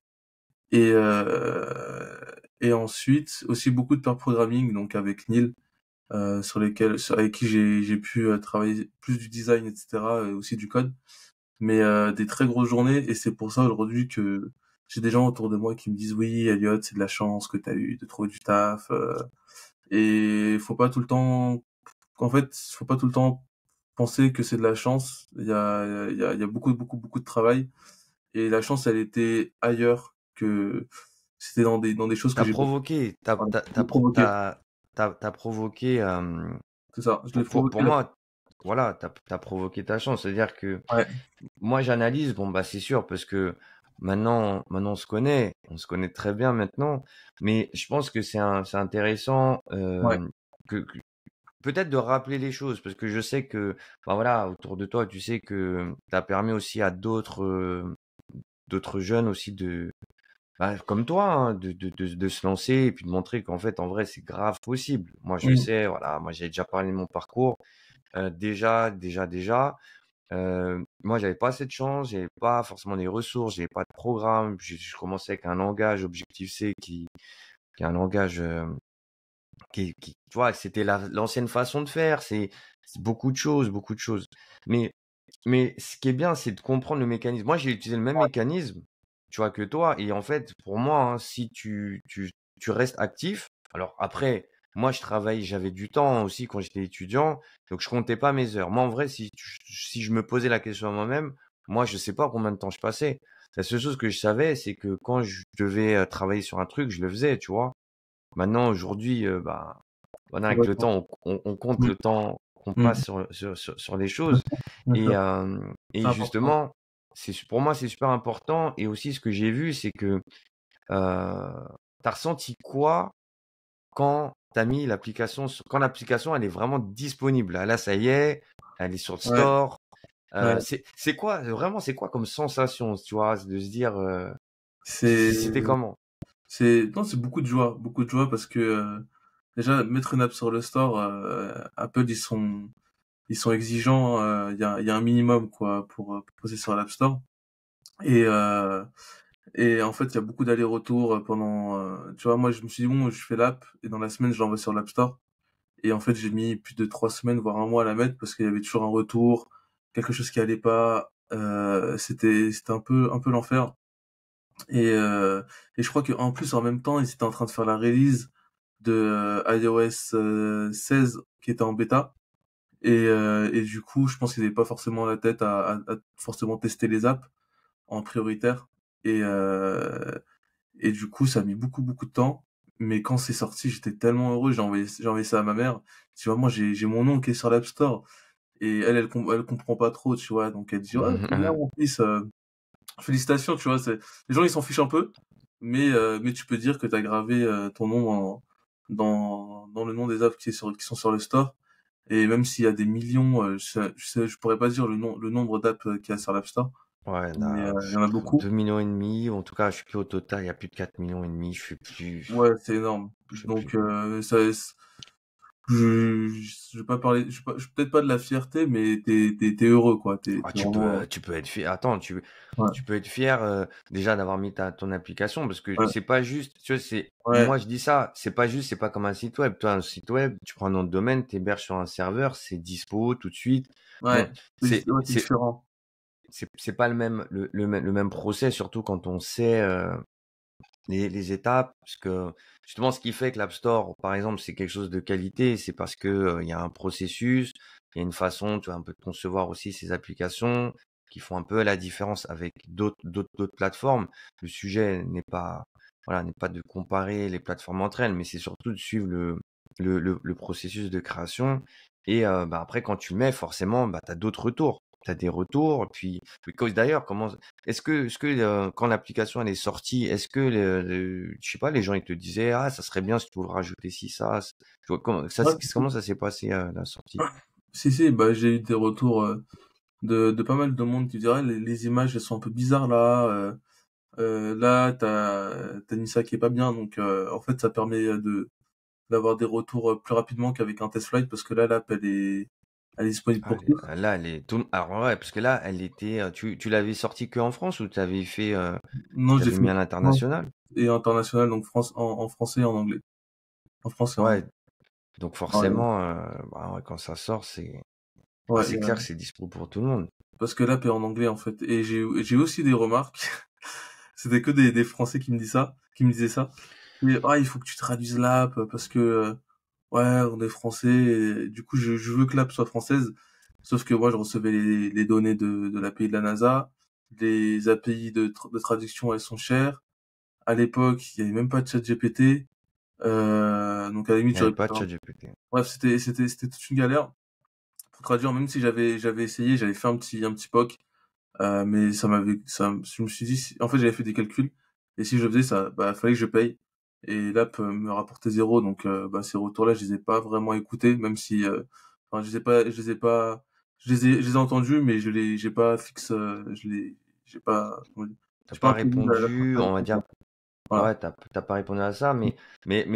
Et et ensuite aussi beaucoup de pair programming, donc avec Neil, avec qui j'ai pu travailler plus du design, etc., et aussi du code. Mais des très grosses journées, et c'est pour ça aujourd'hui que j'ai des gens autour de moi qui me disent oui, Elliot, c'est de la chance que t'as eu de trouver du taf. Et faut pas tout le temps, en fait, faut pas tout le temps penser que c'est de la chance. Il y a beaucoup de travail. Et la chance, elle était ailleurs, que c'était dans des choses que T'as j'ai pas provoqué, t'as, ouais, t'as, j'ai t'as, pro- provoqué. t'as, t'as provoqué, C'est ça, je l'ai pour provoqué là. moi, voilà, t'as provoqué ta chance. C'est-à-dire que Ouais, moi, j'analyse, bon, bah, c'est sûr, parce que maintenant, on se connaît très bien maintenant, mais je pense que c'est intéressant, ouais. que peut-être de rappeler les choses, parce que je sais que, bah, voilà, autour de toi, tu sais que tu as permis aussi à d'autres jeunes aussi bah, comme toi, hein, de se lancer et puis de montrer qu'en fait, en vrai, c'est grave possible. Moi, je Mmh, sais, voilà, moi, j'ai déjà parlé de mon parcours, déjà. Moi, j'avais pas cette chance, j'avais pas forcément les ressources, j'avais pas de programme. Je commençais avec un langage Objective-C qui est un langage tu vois, c'était l'ancienne façon de faire. C'est beaucoup de choses, beaucoup de choses. Mais, mais ce qui est bien, c'est de comprendre le mécanisme. Moi, j'ai utilisé le même mécanisme, tu vois, que toi. Et en fait, pour moi, hein, si tu restes actif, alors après, moi, j'avais du temps aussi quand j'étais étudiant, donc je comptais pas mes heures. Moi, en vrai, si je me posais la question à moi-même, moi, je sais pas combien de temps je passais. La seule chose que je savais, c'est que quand je devais travailler sur un truc, je le faisais, tu vois. Maintenant, aujourd'hui, bah, voilà, avec le complètement. temps, on compte Mmh, le temps qu'on mmh. passe sur les Bien choses. sûr, bien Et, sûr. euh, C'est et important. justement, pour moi, c'est super important. Et aussi, ce que j'ai vu, c'est que t'as ressenti quoi quand t'as mis l'application, quand l'application, elle est vraiment disponible. Là, ça y est, elle est sur le Ouais, store. ouais. C'est quoi, vraiment, c'est quoi comme sensation, tu vois, de se dire, C'est c'était comment? non, c'est beaucoup de joie parce que déjà mettre une app sur le store, Apple ils sont exigeants, il y a un minimum quoi pour poser sur l'App Store. Et et en fait, il y a beaucoup d'allers-retours pendant tu vois, moi je me suis dit bon, je fais l'app et dans la semaine je l'envoie sur l'App Store. Et en fait, j'ai mis plus de 3 semaines, voire un mois à la mettre parce qu'il y avait toujours un retour, quelque chose qui allait pas. C'était un peu l'enfer. Et et je crois qu'en plus en même temps, ils étaient en train de faire la release. de iOS 16 qui était en bêta. Et du coup, je pense qu'ils n'avaient pas forcément la tête à forcément tester les apps en prioritaire. Et, euh, et du coup, ça a mis beaucoup, beaucoup de temps. Mais quand c'est sorti, j'étais tellement heureux. J'ai envoyé ça à ma mère. Tu vois, moi, j'ai mon nom qui est sur l'App Store. Et elle comprend pas trop, tu vois. Donc elle dit, ouais, c'est bien, mon fils. Félicitations, tu vois. Les gens, ils s'en fichent un peu. Mais tu peux dire que tu as gravé ton nom dans le nom des apps qui sont sur le store. Et même s'il y a des millions, je pourrais pas dire le nombre d'apps qu'il y a sur l'App Store, Ouais, mais il y je en a crois beaucoup. 2 millions et demi, en tout cas, je sais plus au total, il y a plus de 4 millions et demi, Ouais, c'est énorme. je sais plus. Donc je vais pas parler, peut-être pas de la fierté, mais t'es heureux quoi. Ah, T'es vraiment. tu peux être fier. Attends, Ouais, tu peux être fier déjà d'avoir mis ton application parce que ouais, c'est pas juste, tu vois, ouais, moi je dis ça, c'est pas juste, c'est pas comme un site web. Toi, un site web, tu prends un nom de domaine, t'héberges sur un serveur, c'est dispo tout de suite. Bon, ouais. c'est, Ouais, c'est c'est, différent. c'est pas le même procès, surtout quand on sait les étapes, parce que justement, ce qui fait que l'App Store, par exemple, c'est quelque chose de qualité, c'est parce que il y a un processus, il y a une façon, tu vois, un peu de concevoir aussi ces applications qui font un peu la différence avec d'autres plateformes. Le sujet n'est pas, voilà, n'est pas de comparer les plateformes entre elles, mais c'est surtout de suivre le processus de création. Et bah, après, quand tu le mets, forcément, bah, tu as d'autres retours. Tu as des retours, puis d'ailleurs, est-ce que quand l'application elle est sortie, est-ce que je sais pas, les gens ils te disaient ah ça serait bien si tu pouvais rajouter ci ça, tu vois, Ouais, comment ça s'est passé la sortie? si, bah j'ai eu des retours de pas mal de monde qui dirait les images elles sont un peu bizarres là. Là, t'as Nissa qui est pas bien, donc en fait, ça permet de d'avoir des retours plus rapidement qu'avec un test flight parce que là, l'app, elle est disponible Ah, pour tous. là elle est alors ouais parce que là elle était tu l'avais sortie que en France ou Non, tu j'ai l'avais fait mis à France l'international? et international, donc en français et en anglais. En français et en Ouais, anglais. donc Ouais, forcément bah, ouais, quand ça sort ouais, c'est clair que c'est dispo pour tout le monde. parce que l'app est en anglais, en fait. Et j'ai aussi des remarques. C'était que des Français qui me disent ça, qui me disaient ça. Mais, ah, il faut que tu traduises l'app parce que, ouais, on est français et du coup, je veux que l'app soit française. Sauf que moi, je recevais les données de l'API de la NASA. Les API de traduction, elles sont chères. À l'époque, il y avait même pas de chat GPT. Donc à la limite, Il n'y avait j'aurais pu pas de faire. ChatGPT. Bref, c'était toute une galère pour traduire. Même si j'avais essayé, j'avais fait un petit POC. Mais je me suis dit, en fait, j'avais fait des calculs, et si je le faisais, ça, bah, fallait que je paye. Et l'app me rapportait zéro, donc, bah, ces retours-là, je les ai pas vraiment écoutés, même si, enfin, je les ai entendus, mais j'ai pas T'as j'ai pas pas introduit la répondu, on va traduction, dire. quoi. Voilà. Ouais, t'as pas répondu à ça, mais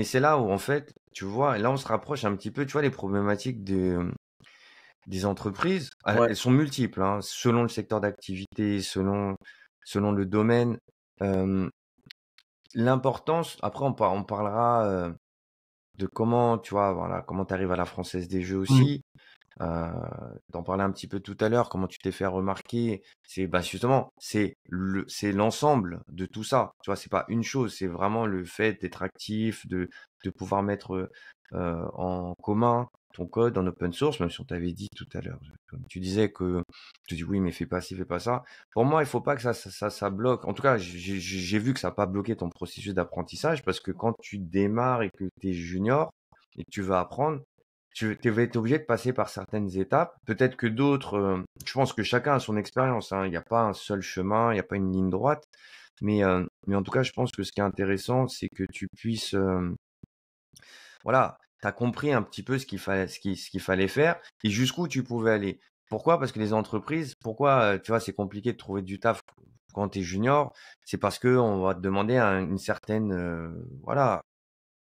c'est là où, en fait, tu vois, et là, on se rapproche un petit peu, tu vois, les problématiques des entreprises, Ouais, elles sont multiples, hein, selon le secteur d'activité, selon le domaine. Euh, L'importance, après, on parlera de comment, tu vois, voilà, comment tu arrives à la Française des Jeux oui, aussi. Euh, T'en parlais un petit peu tout à l'heure, comment tu t'es fait remarquer. C'est bah justement, c'est l'ensemble de tout ça. Tu vois, c'est pas une chose, c'est vraiment le fait d'être actif, de pouvoir mettre en commun ton code en open source, même si on t'avait dit tout à l'heure. Comme tu disais que tu dis oui, mais fais pas ci, fais pas ça. Pour moi, il faut pas que ça bloque. En tout cas, j'ai vu que ça n'a pas bloqué ton processus d'apprentissage parce que quand tu démarres et que tu es junior et que tu vas apprendre, tu vas être obligé de passer par certaines étapes. Peut-être que d'autres, je pense que chacun a son expérience, hein. Il n'y a pas un seul chemin, il n'y a pas une ligne droite. Mais en tout cas, je pense que ce qui est intéressant, c'est que tu puisses, voilà, tu as compris un petit peu ce qu'il fallait faire et jusqu'où tu pouvais aller. Pourquoi? Parce que les entreprises, pourquoi, tu vois, c'est compliqué de trouver du taf quand tu es junior, c'est parce que on va te demander une certaine, voilà,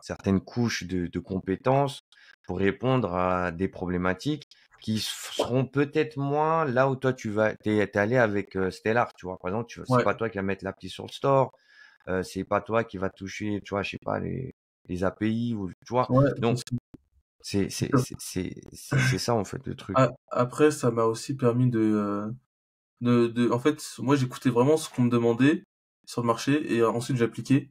certaines couches de compétences pour répondre à des problématiques qui seront peut-être moins là où toi t'es allé avec Stellar, tu vois. Par exemple, c'est ouais, pas toi qui vas mettre l'appli sur le store, c'est pas toi qui va toucher, tu vois, je sais pas, les API ou, tu vois. ouais, Donc, c'est sûr. c'est ça, en fait, le truc. Après, ça m'a aussi permis en fait, moi, j'écoutais vraiment ce qu'on me demandait sur le marché, et ensuite, j'appliquais.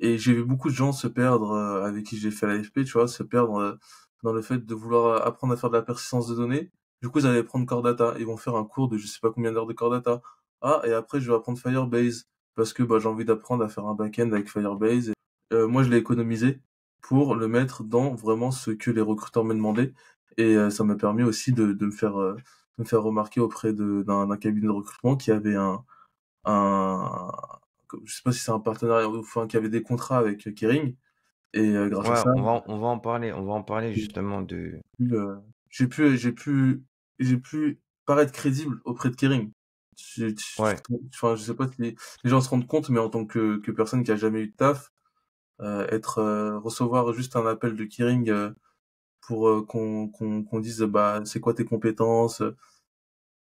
Et j'ai vu beaucoup de gens se perdre, avec qui j'ai fait l'AFP, tu vois, se perdre dans le fait de vouloir apprendre à faire de la persistance de données. Du coup, ils allaient prendre Core Data. Ils vont faire un cours de je sais pas combien d'heures de Core Data. Ah, et après, je vais apprendre Firebase. Parce que bah, j'ai envie d'apprendre à faire un back-end avec Firebase. Moi, je l'ai économisé pour le mettre dans vraiment ce que les recruteurs me demandaient. Et ça m'a permis aussi de me faire remarquer auprès d'un cabinet de recrutement qui avait un, je sais pas si c'est un partenariat, enfin, qui avait des contrats avec Kering. Et grâce à Ouais, ça, on va en parler j'ai justement de. pu, euh, j'ai pu, j'ai pu, j'ai pu paraître crédible auprès de Kering. Ouais, Enfin, je sais pas si les gens se rendent compte, mais en tant que personne qui a jamais eu de taf, recevoir juste un appel de Kering pour qu'on dise bah c'est quoi tes compétences,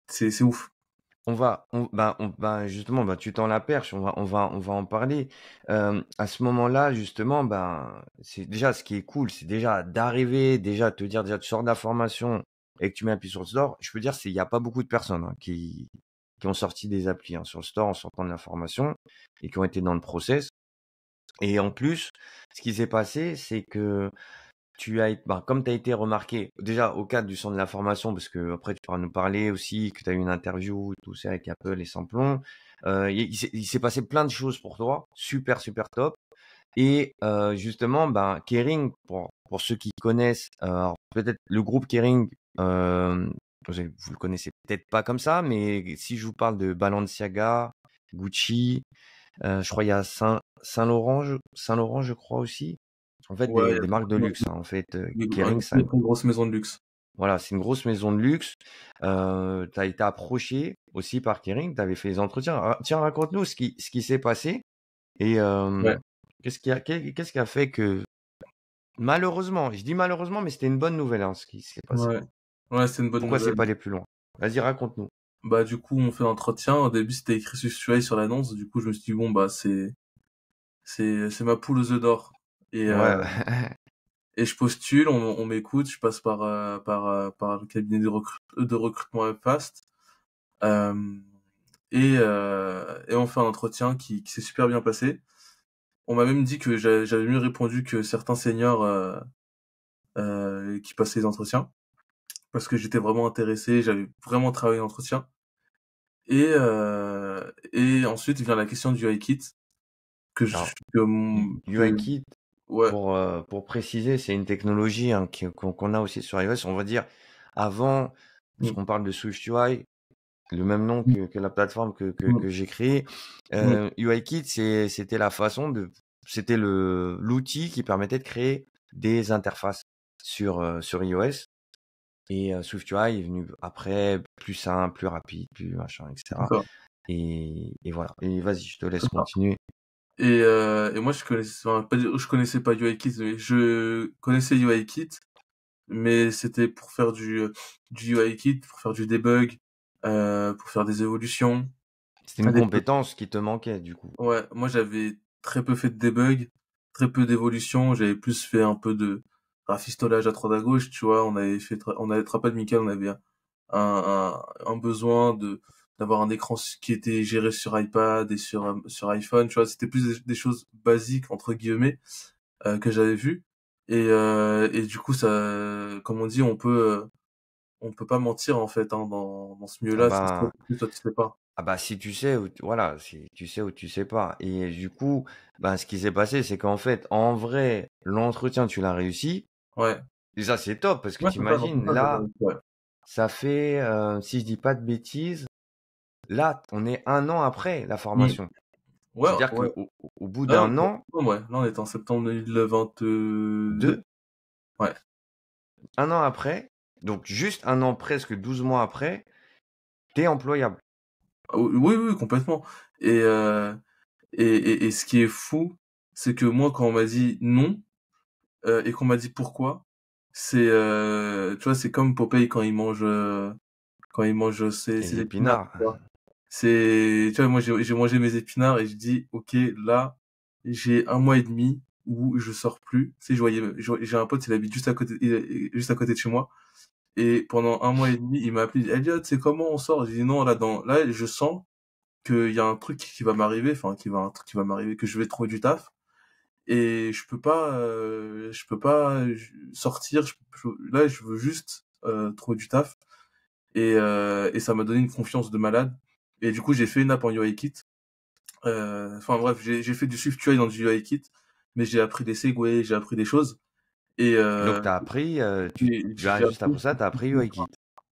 c'est ouf. justement, bah, tu tends la perche, on va en parler. À ce moment-là, justement, ben, c'est déjà ce qui est cool, c'est déjà d'arriver, déjà de te dire, déjà tu sors de la formation et que tu mets un pied sur le store. Je peux dire, il n'y a pas beaucoup de personnes hein, qui ont sorti des applis hein, sur le store en sortant de la formation et qui ont été dans le process. Et en plus, ce qui s'est passé, c'est que comme tu as été remarqué, déjà au cadre du centre de la formation, parce que après tu pourras nous parler aussi que tu as eu une interview, tout ça avec Apple et Samplon, il s'est passé plein de choses pour toi, super, super top. Et justement, ben, Kering, pour ceux qui connaissent, alors peut-être le groupe Kering, vous le connaissez peut-être pas comme ça, mais si je vous parle de Balenciaga, Gucci, je crois il y a Saint-Laurent, je crois aussi. En fait, Ouais, des marques de luxe. Hein. En fait, Kering, une grosse maison de luxe. voilà, c'est une grosse maison de luxe. Tu as été approché aussi par Kering, tu avais fait les entretiens. Ah, tiens, raconte-nous ce qui s'est passé et Ouais, qu'est-ce qui a fait que malheureusement, je dis malheureusement, mais c'était une bonne nouvelle hein, ce qui s'est passé. ouais, ouais, c'est une bonne Pourquoi c'est nouvelle. pas allé plus loin? Vas-y, raconte-nous. Bah du coup on fait l'entretien. Au début c'était écrit sur l'annonce. Du coup je me suis dit bon bah c'est ma poule aux œufs d'or. Et Ouais, et je postule, on m'écoute, je passe par le cabinet de recrutement Fast. Euh, et on fait un entretien qui s'est super bien passé. On m'a même dit que j'avais mieux répondu que certains seniors qui passaient les entretiens parce que j'étais vraiment intéressé, j'avais vraiment travaillé l'entretien. Et ensuite vient la question du iKit que je, alors que UIKit, ouais. pour préciser, c'est une technologie hein, qu'on a aussi sur iOS. On va dire, avant, Mm, puisqu'on parle de SwiftUI, le même nom mm, que la plateforme mm, que j'ai créée, mm. UIKit, c'était la façon c'était l'outil qui permettait de créer des interfaces sur iOS. Et SwiftUI est venu après, plus simple, plus rapide, plus machin, C'est etc. ça, Et voilà. Et vas-y, je te laisse c'est ça. continuer. Et moi je connaissais pas UIKit, mais je connaissais UIKit, mais c'était pour faire du UIKit, pour faire du debug, pour faire des évolutions. C'était une Des- compétence qui te manquait, du coup. Ouais, moi j'avais très peu fait de debug, très peu d'évolution, j'avais plus fait un peu de rafistolage à droite à gauche, tu vois, on avait, te rappelles, Mickaël, on avait un besoin d'avoir un écran qui était géré sur iPad et sur iPhone, tu vois, c'était plus des choses basiques, entre guillemets, que j'avais vues. Et du coup, ça, comme on dit, on peut pas mentir, en fait, hein, dans ce Ah milieu-là, c'est ça ben, que toi tu sais pas. si tu sais, voilà, si tu sais ou tu sais pas. Et du coup, ben, ce qui s'est passé, c'est qu'en fait, en vrai, l'entretien, tu l'as réussi. Ouais. Déjà, c'est top parce que Ouais, t'imagines, c'est ça, là, ouais. ça fait, si je dis pas de bêtises, là, on est un an après la Mm. formation. Ouais, C'est-à-dire ouais. au bout Ah, d'un an, ouais, là on est en septembre 2022. 2, Ouais. un an après, donc juste un an, presque 12 mois après, t'es employable. Ah oui, oui, oui, complètement. Et, euh, et ce qui est fou, c'est que moi, quand on m'a dit non, et qu'on m'a dit pourquoi, tu vois, c'est comme Popeye quand il mange ses Les épinards, épinards. tu vois. Tu vois, moi, j'ai mangé mes épinards et je dis, OK, là, j'ai un mois et demi où je sors plus. Tu sais, j'ai un pote, il habite juste à côté de chez moi. Et pendant un mois et demi, il m'a appelé, il dit, Elliot, c'est comment on sort? J'ai dit, non, là, je sens qu'il y a un truc qui va m'arriver, enfin, un truc qui va m'arriver, que je vais trouver du taf. et je peux pas sortir. Là, je veux juste trouver du taf, et ça m'a donné une confiance de malade. Et du coup, j'ai fait une app en UIKit. Enfin bref, j'ai fait du SwiftUI dans du UIKit, mais j'ai appris des segways, j'ai appris des choses, et, Donc, tu as appris, j'ai juste appris. après ça, tu as appris UIKit.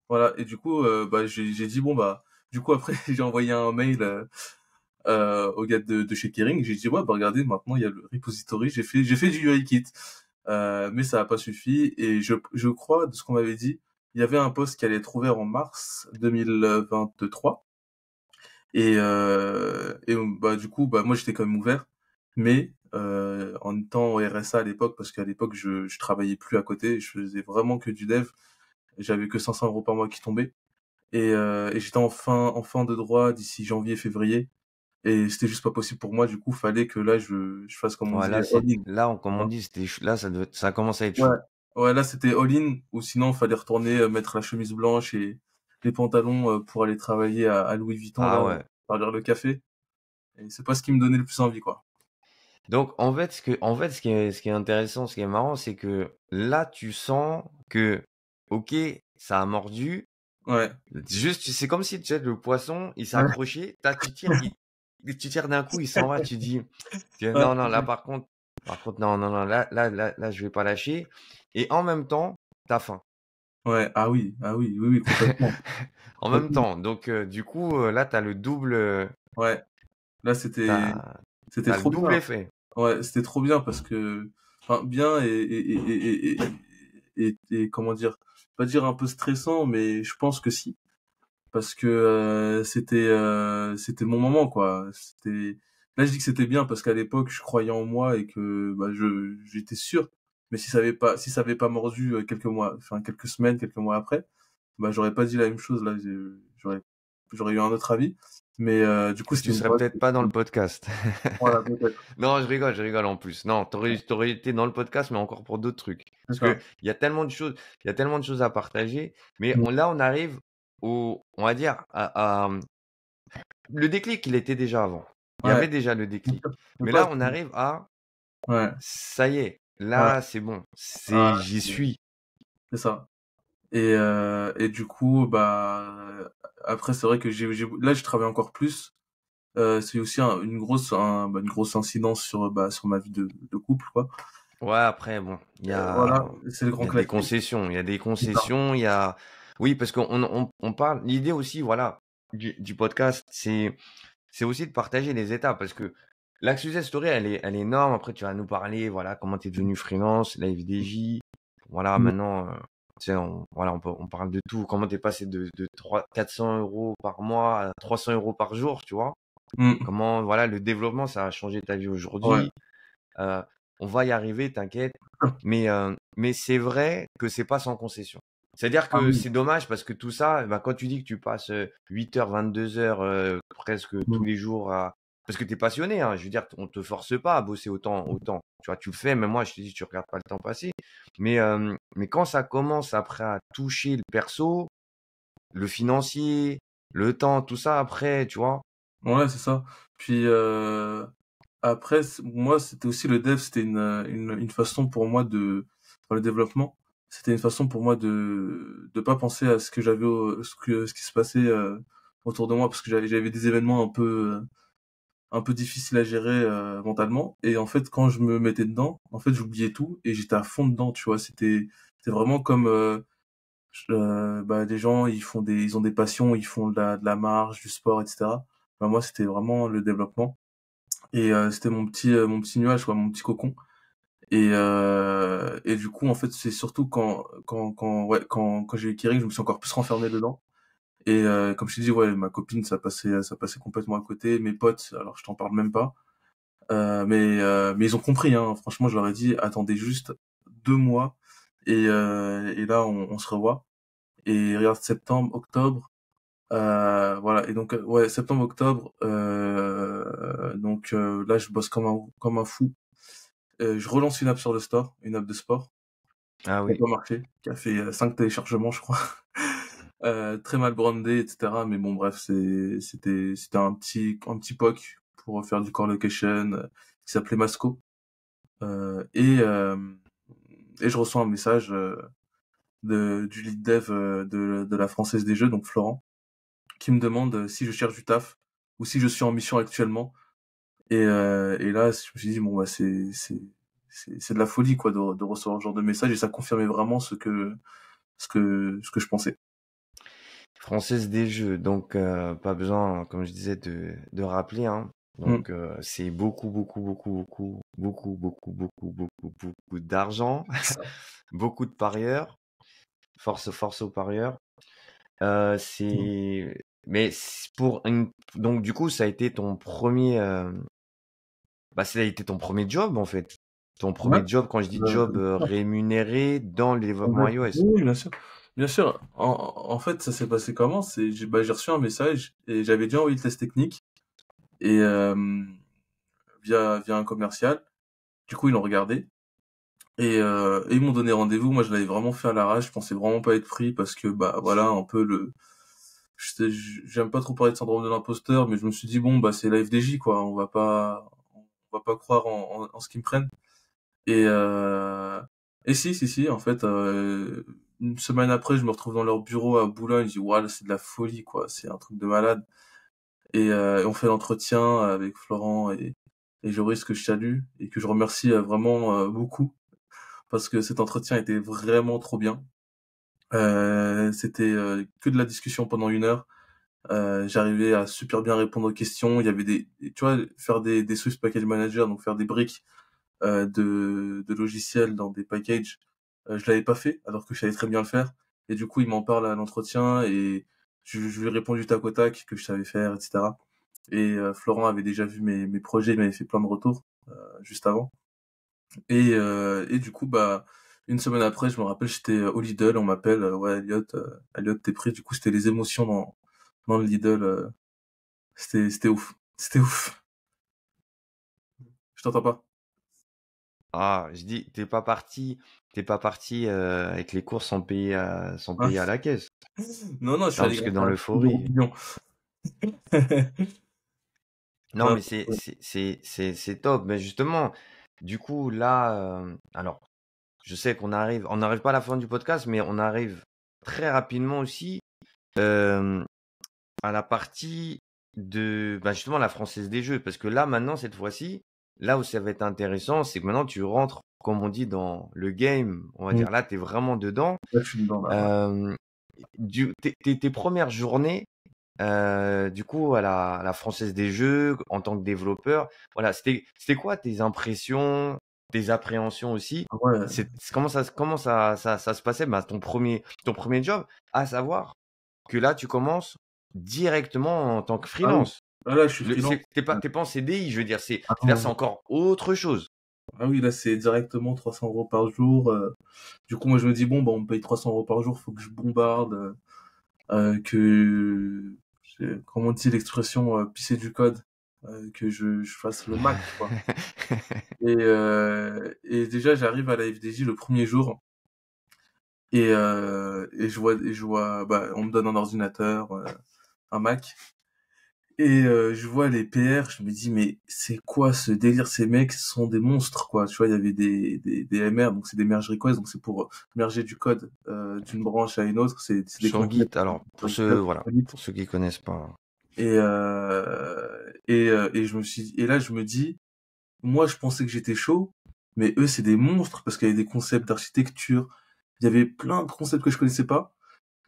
Voilà, et du coup, bah, j'ai dit bon bah, du coup après j'ai envoyé un mail au gars de chez Kering. J'ai dit ouais bah regardez, maintenant il y a le repository, j'ai fait du UIKit, mais ça a pas suffi, et je crois de ce qu'on m'avait dit, il y avait un poste qui allait être ouvert en mars 2023, et bah du coup bah moi j'étais quand même ouvert, mais en étant au RSA à l'époque, parce qu'à l'époque je travaillais plus à côté, je faisais vraiment que du dev, j'avais que 500 € par mois qui tombaient, et j'étais en fin de droit d'ici janvier-février, et c'était juste pas possible pour moi. Du coup, fallait que là je fasse, comme on Ouais, dit, all-in. là, comme on Voilà. dit, là, ça commence à être Ouais, chaud. ouais, là c'était all-in, ou sinon fallait retourner mettre la chemise blanche et les pantalons pour aller travailler à Louis Vuitton, Ah là, ouais. faire le café. Et c'est pas ce qui me donnait le plus envie, quoi. Donc, ce qui est intéressant, ce qui est marrant, c'est que là, tu sens que, ok, ça a mordu. Ouais, Juste, c'est comme si, tu sais, le poisson, il s'est ouais, accroché. Tu tires, tu tires d'un coup, il s'en va. ouais, Non, non, là, par contre, non, non, non, là, je vais pas lâcher. Et en même temps, t'as faim. ouais. Ah oui, ah oui, oui, oui, complètement. En même Complètement. temps. Donc, du coup, là, t'as le double, Ouais, là c'était t'as le trop double bien. effet. Ouais, c'était trop bien parce que, enfin, bien, et comment dire, pas dire un peu stressant, mais je pense que si, parce que c'était mon moment, quoi. Là, je dis que c'était bien parce qu'à l'époque je croyais en moi, et que bah j'étais sûr. Mais si ça avait pas mordu quelques mois, enfin quelques semaines, quelques mois après, bah j'aurais pas dit la même chose. Là, j'aurais j'aurais eu un autre avis. Mais du coup, Et c'était tu une serais boîte. peut-être pas dans le podcast. Voilà, peut-être. Non, je rigole en plus. Non, t'aurais été dans le podcast, mais encore pour d'autres trucs. C'est Parce que ça. il y a tellement de choses, il y a tellement de choses à partager. Mais Mm. là, on arrive on va dire, le déclic, il était déjà avant. Il y Ouais. avait déjà le Mon déclic. pote, mon Mais là, pote. on arrive à, Ouais. ça y est, Ouais. là, c'est bon, Ouais. j'y suis. C'est ça. Et du coup, bah, après, c'est vrai que là, je travaille encore plus. C'est aussi une grosse incidence sur ma vie de couple, quoi. Ouais, après, bon, Voilà, c'est le il grand y a des classique. concessions, il y a des C'est ça. concessions, oui, parce qu'on parle, l'idée aussi, voilà, du podcast, c'est aussi de partager les étapes, parce que la success story, elle est énorme. Après, tu vas nous parler, voilà, comment tu es devenu freelance, la FDJ. Voilà, Mm. maintenant, tu sais, voilà, on parle de tout. Comment tu es passé de 400 € par mois à 300 € par jour, tu vois. Mm. Comment, voilà, le développement, ça a changé ta vie Ouais. aujourd'hui. Euh, on va y arriver, t'inquiète. Mais c'est vrai que c'est pas sans concession. C'est-à-dire Ah que oui. c'est dommage parce que tout ça, bah, quand tu dis que tu passes 8 heures, 22 heures presque tous Mm. les jours parce que tu es passionné, hein, je veux dire, on te force pas à bosser autant. Tu vois, tu le fais, même moi, je te dis, tu regardes pas le temps passer. Mais quand ça commence après à toucher le perso, le financier, le temps, tout ça après, tu vois. Ouais, c'est ça. Puis après, moi, c'était aussi le dev, c'était une façon pour moi enfin, le développement, c'était une façon pour moi de pas penser à ce que ce qui se passait autour de moi, parce que j'avais des événements un peu difficiles à gérer mentalement. Et en fait, quand je me mettais dedans, en fait, j'oubliais tout et j'étais à fond dedans, tu vois. C'était vraiment comme bah, des gens, ils ont des passions, ils font de la marche, du sport, etc. Bah, moi, c'était vraiment le développement. Et c'était mon petit nuage, quoi, mon petit cocon. Et du coup, en fait, c'est surtout quand j'ai eu Kering, je me suis encore plus renfermé dedans. Et comme je t'ai dit, ouais, ma copine, ça passait complètement à côté. Mes potes, alors je t'en parle même pas. Mais ils ont compris, hein. Franchement, je leur ai dit, attendez juste 2 mois, et là, on se revoit. Et regarde, septembre, octobre, voilà. Et donc, ouais, septembre, octobre, donc là, je bosse comme un fou. Je relance une app sur le store, une app de sport, Ah qui a oui. pas marché, qui a fait 5 téléchargements, je crois. Très mal brandé, etc. Mais bon, bref, c'était un petit POC pour faire du core location, qui s'appelait Masco. Et je reçois un message du lead dev de la Française des Jeux, donc Florent, qui me demande si je cherche du taf ou si je suis en mission actuellement. Et là, je me suis dit, bon, bah, c'est de la folie, quoi, de recevoir ce genre de message, et ça confirmait vraiment ce que je pensais. Française des Jeux, donc pas besoin, comme je disais, de rappeler, hein. Mm. Donc c'est beaucoup d'argent, Ça. beaucoup de parieurs, force aux parieurs. Mm. Mais pour une, donc du coup ça a été ton premier, bah ça a été ton premier job en fait, ton Ouais. premier job. Quand je dis job Bien sûr. rémunéré dans le développement Ouais. iOS. Oui, bien sûr. Bien sûr. En fait, ça s'est passé comment? J'ai reçu un message et j'avais déjà envoyé le test technique et via un commercial. Du coup, ils l'ont regardé et ils m'ont donné rendez-vous. Moi, je l'avais vraiment fait à l'arrache. Je pensais vraiment pas être pris parce que bah voilà un peu j'aime pas trop parler de syndrome de l'imposteur, mais je me suis dit bon bah c'est la FDJ quoi. On va pas croire en ce qu'ils me prennent. Et si, en fait, une semaine après, je me retrouve dans leur bureau à Boulogne, je dis, waouh, c'est de la folie, quoi, c'est un truc de malade. Et on fait l'entretien avec Florent et Joris que je salue et que je remercie vraiment beaucoup parce que cet entretien était vraiment trop bien. C'était que de la discussion pendant 1 heure. J'arrivais à super bien répondre aux questions. Il y avait tu vois, faire des Swift Package Manager, donc faire des briques de logiciels dans des packages. Je l'avais pas fait, alors que je savais très bien le faire. Et du coup, il m'en parle à l'entretien et je lui ai répondu tac au tac que je savais faire, etc. Et Florent avait déjà vu mes projets, il m'avait fait plein de retours juste avant. Et du coup, bah, une semaine après, je me rappelle, j'étais au Lidl, on m'appelle, ouais, Elliot, t'es pris. Du coup, c'était les émotions dans le Lidl. C'était ouf. C'était ouf. Je t'entends pas. Ah, je dis, t'es pas parti avec les courses sans Ah. payer à la caisse. Non, non, je suis Non, allé parce que gratter dans un kilo de l'euphorie. roubilion. Non, Non, mais c'est top. Mais justement, du coup, là, alors, je sais on n'arrive pas à la fin du podcast, mais on arrive très rapidement aussi euh, à la partie de, bah, justement, la Française des Jeux. Parce que là, maintenant, cette fois-ci, là où ça va être intéressant, c'est que maintenant, tu rentres, comme on dit, dans le game. On va mm, dire, là, tu es vraiment dedans. là, je suis dedans, là, ouais. Euh, tes premières journées, du coup, à la Française des Jeux, en tant que développeur, voilà, c'était quoi tes impressions, tes appréhensions aussi? Ah ouais. Ça se passait, bah, ton premier job, à savoir que là, tu commences directement en tant que Ah oui. freelance. Là, je suis freelance. T'es pas en CDI, je veux dire, Ah là, non. c'est encore autre chose. Ah oui, là, c'est directement 300 euros par jour. Du coup, moi, je me dis, bon, bah, on me paye 300 euros par jour, faut que je bombarde, comment on dit l'expression, pisser du code, que je fasse le max, quoi. Et déjà, j'arrive à la FDJ le premier jour, et je vois, bah, on me donne un ordinateur, un Mac. Et je vois les PR, je me dis mais c'est quoi ce délire? Ces mecs sont des monstres quoi. Tu vois, il y avait des MR, donc c'est des merge requests, donc c'est pour merger du code d'une branche à une autre. C'est des Sur Git, concepts alors, sur GitHub, voilà, sur Git. pour ceux qui connaissent pas. Et là je me dis, moi je pensais que j'étais chaud, mais eux c'est des monstres parce qu'il y avait des concepts d'architecture, il y avait plein de concepts que je connaissais pas.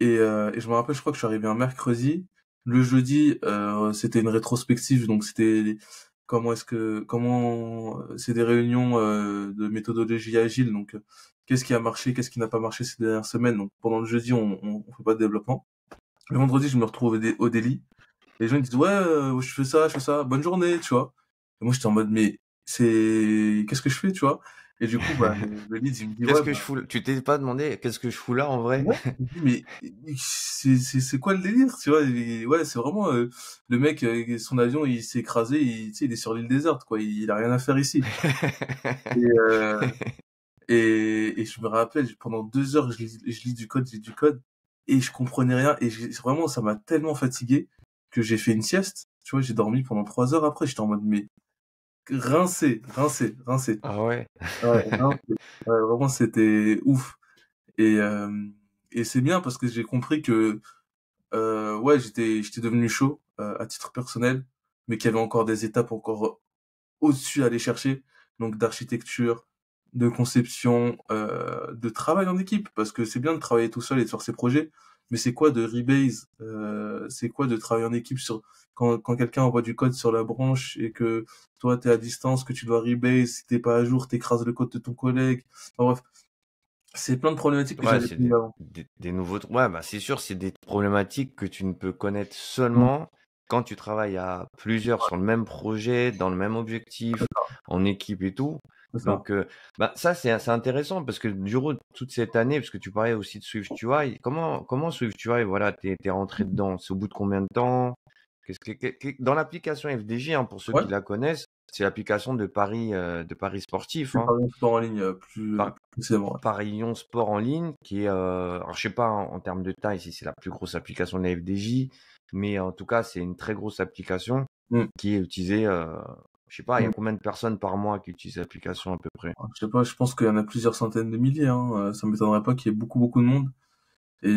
Et je me rappelle, je crois que je suis arrivé un mercredi. Le jeudi, c'était une rétrospective, donc c'était c'est des réunions de méthodologie agile. Donc, qu'est-ce qui a marché, qu'est-ce qui n'a pas marché ces dernières semaines. Donc, pendant le jeudi, on fait pas de développement. Le vendredi, je me retrouve au délit. Les gens ils disent ouais, je fais ça, bonne journée, tu vois. Et moi, j'étais en mode mais qu'est-ce que je fais, tu vois. Et du coup, bah, le lead, il me dit Qu'est-ce ouais, que je bah, fous là? Tu t'es pas demandé qu'est-ce que je fous là en vrai? ouais, je me dis, mais c'est quoi le délire, tu vois? Ouais, c'est vraiment le mec, son avion, il s'est écrasé, tu sais, il est sur l'île déserte, quoi. Il a rien à faire ici. Et, et je me rappelle, pendant 2 heures, je lis du code, et je comprenais rien. Et vraiment, ça m'a tellement fatigué que j'ai fait une sieste. Tu vois, j'ai dormi pendant 3 heures après. J'étais en mode, mais rincé, rincé, rincé. Ah ouais? Ouais, rincé. Ouais, vraiment, c'était ouf. Et, et c'est bien parce que j'ai compris que ouais, j'étais devenu chaud à titre personnel, mais qu'il y avait encore des étapes encore au-dessus à aller chercher, donc d'architecture, de conception, de travail en équipe, parce que c'est bien de travailler tout seul et de faire ses projets, mais c'est quoi de rebase, c'est quoi de travailler en équipe sur quand quelqu'un envoie du code sur la branche et que toi t'es à distance, que tu dois rebase, si t'es pas à jour, t'écrases le code de ton collègue. Enfin bref, c'est plein de problématiques que Ouais, j'avais c'est plus avant. des nouveaux ouais, bah, c'est sûr, c'est des problématiques que tu ne peux connaître Mmh, seulement quand tu travailles à plusieurs sur le même projet, dans le même objectif, en équipe et tout. c'est ça. Donc, bah, ça, c'est intéressant parce que durant toute cette année, parce que tu parlais aussi de SwiftUI, comment SwiftUI, voilà, t'es rentré dedans? C'est au bout de combien de temps? Dans l'application FDJ, hein, pour ceux Ouais, qui la connaissent, c'est l'application de paris sportif, c'est hein. par exemple sport en ligne, plus précisément, ouais. Paris-Lyon Sport en ligne, qui est, alors je sais pas en termes de taille si c'est la plus grosse application de la FDJ, mais en tout cas, c'est une très grosse application Mmh, qui est utilisée, je sais pas, il y a mmh. combien de personnes par mois qui utilisent l'application à peu près? Je sais pas, je pense qu'il y en a plusieurs centaines de milliers, hein, ça m'étonnerait pas qu'il y ait beaucoup, beaucoup de monde. Et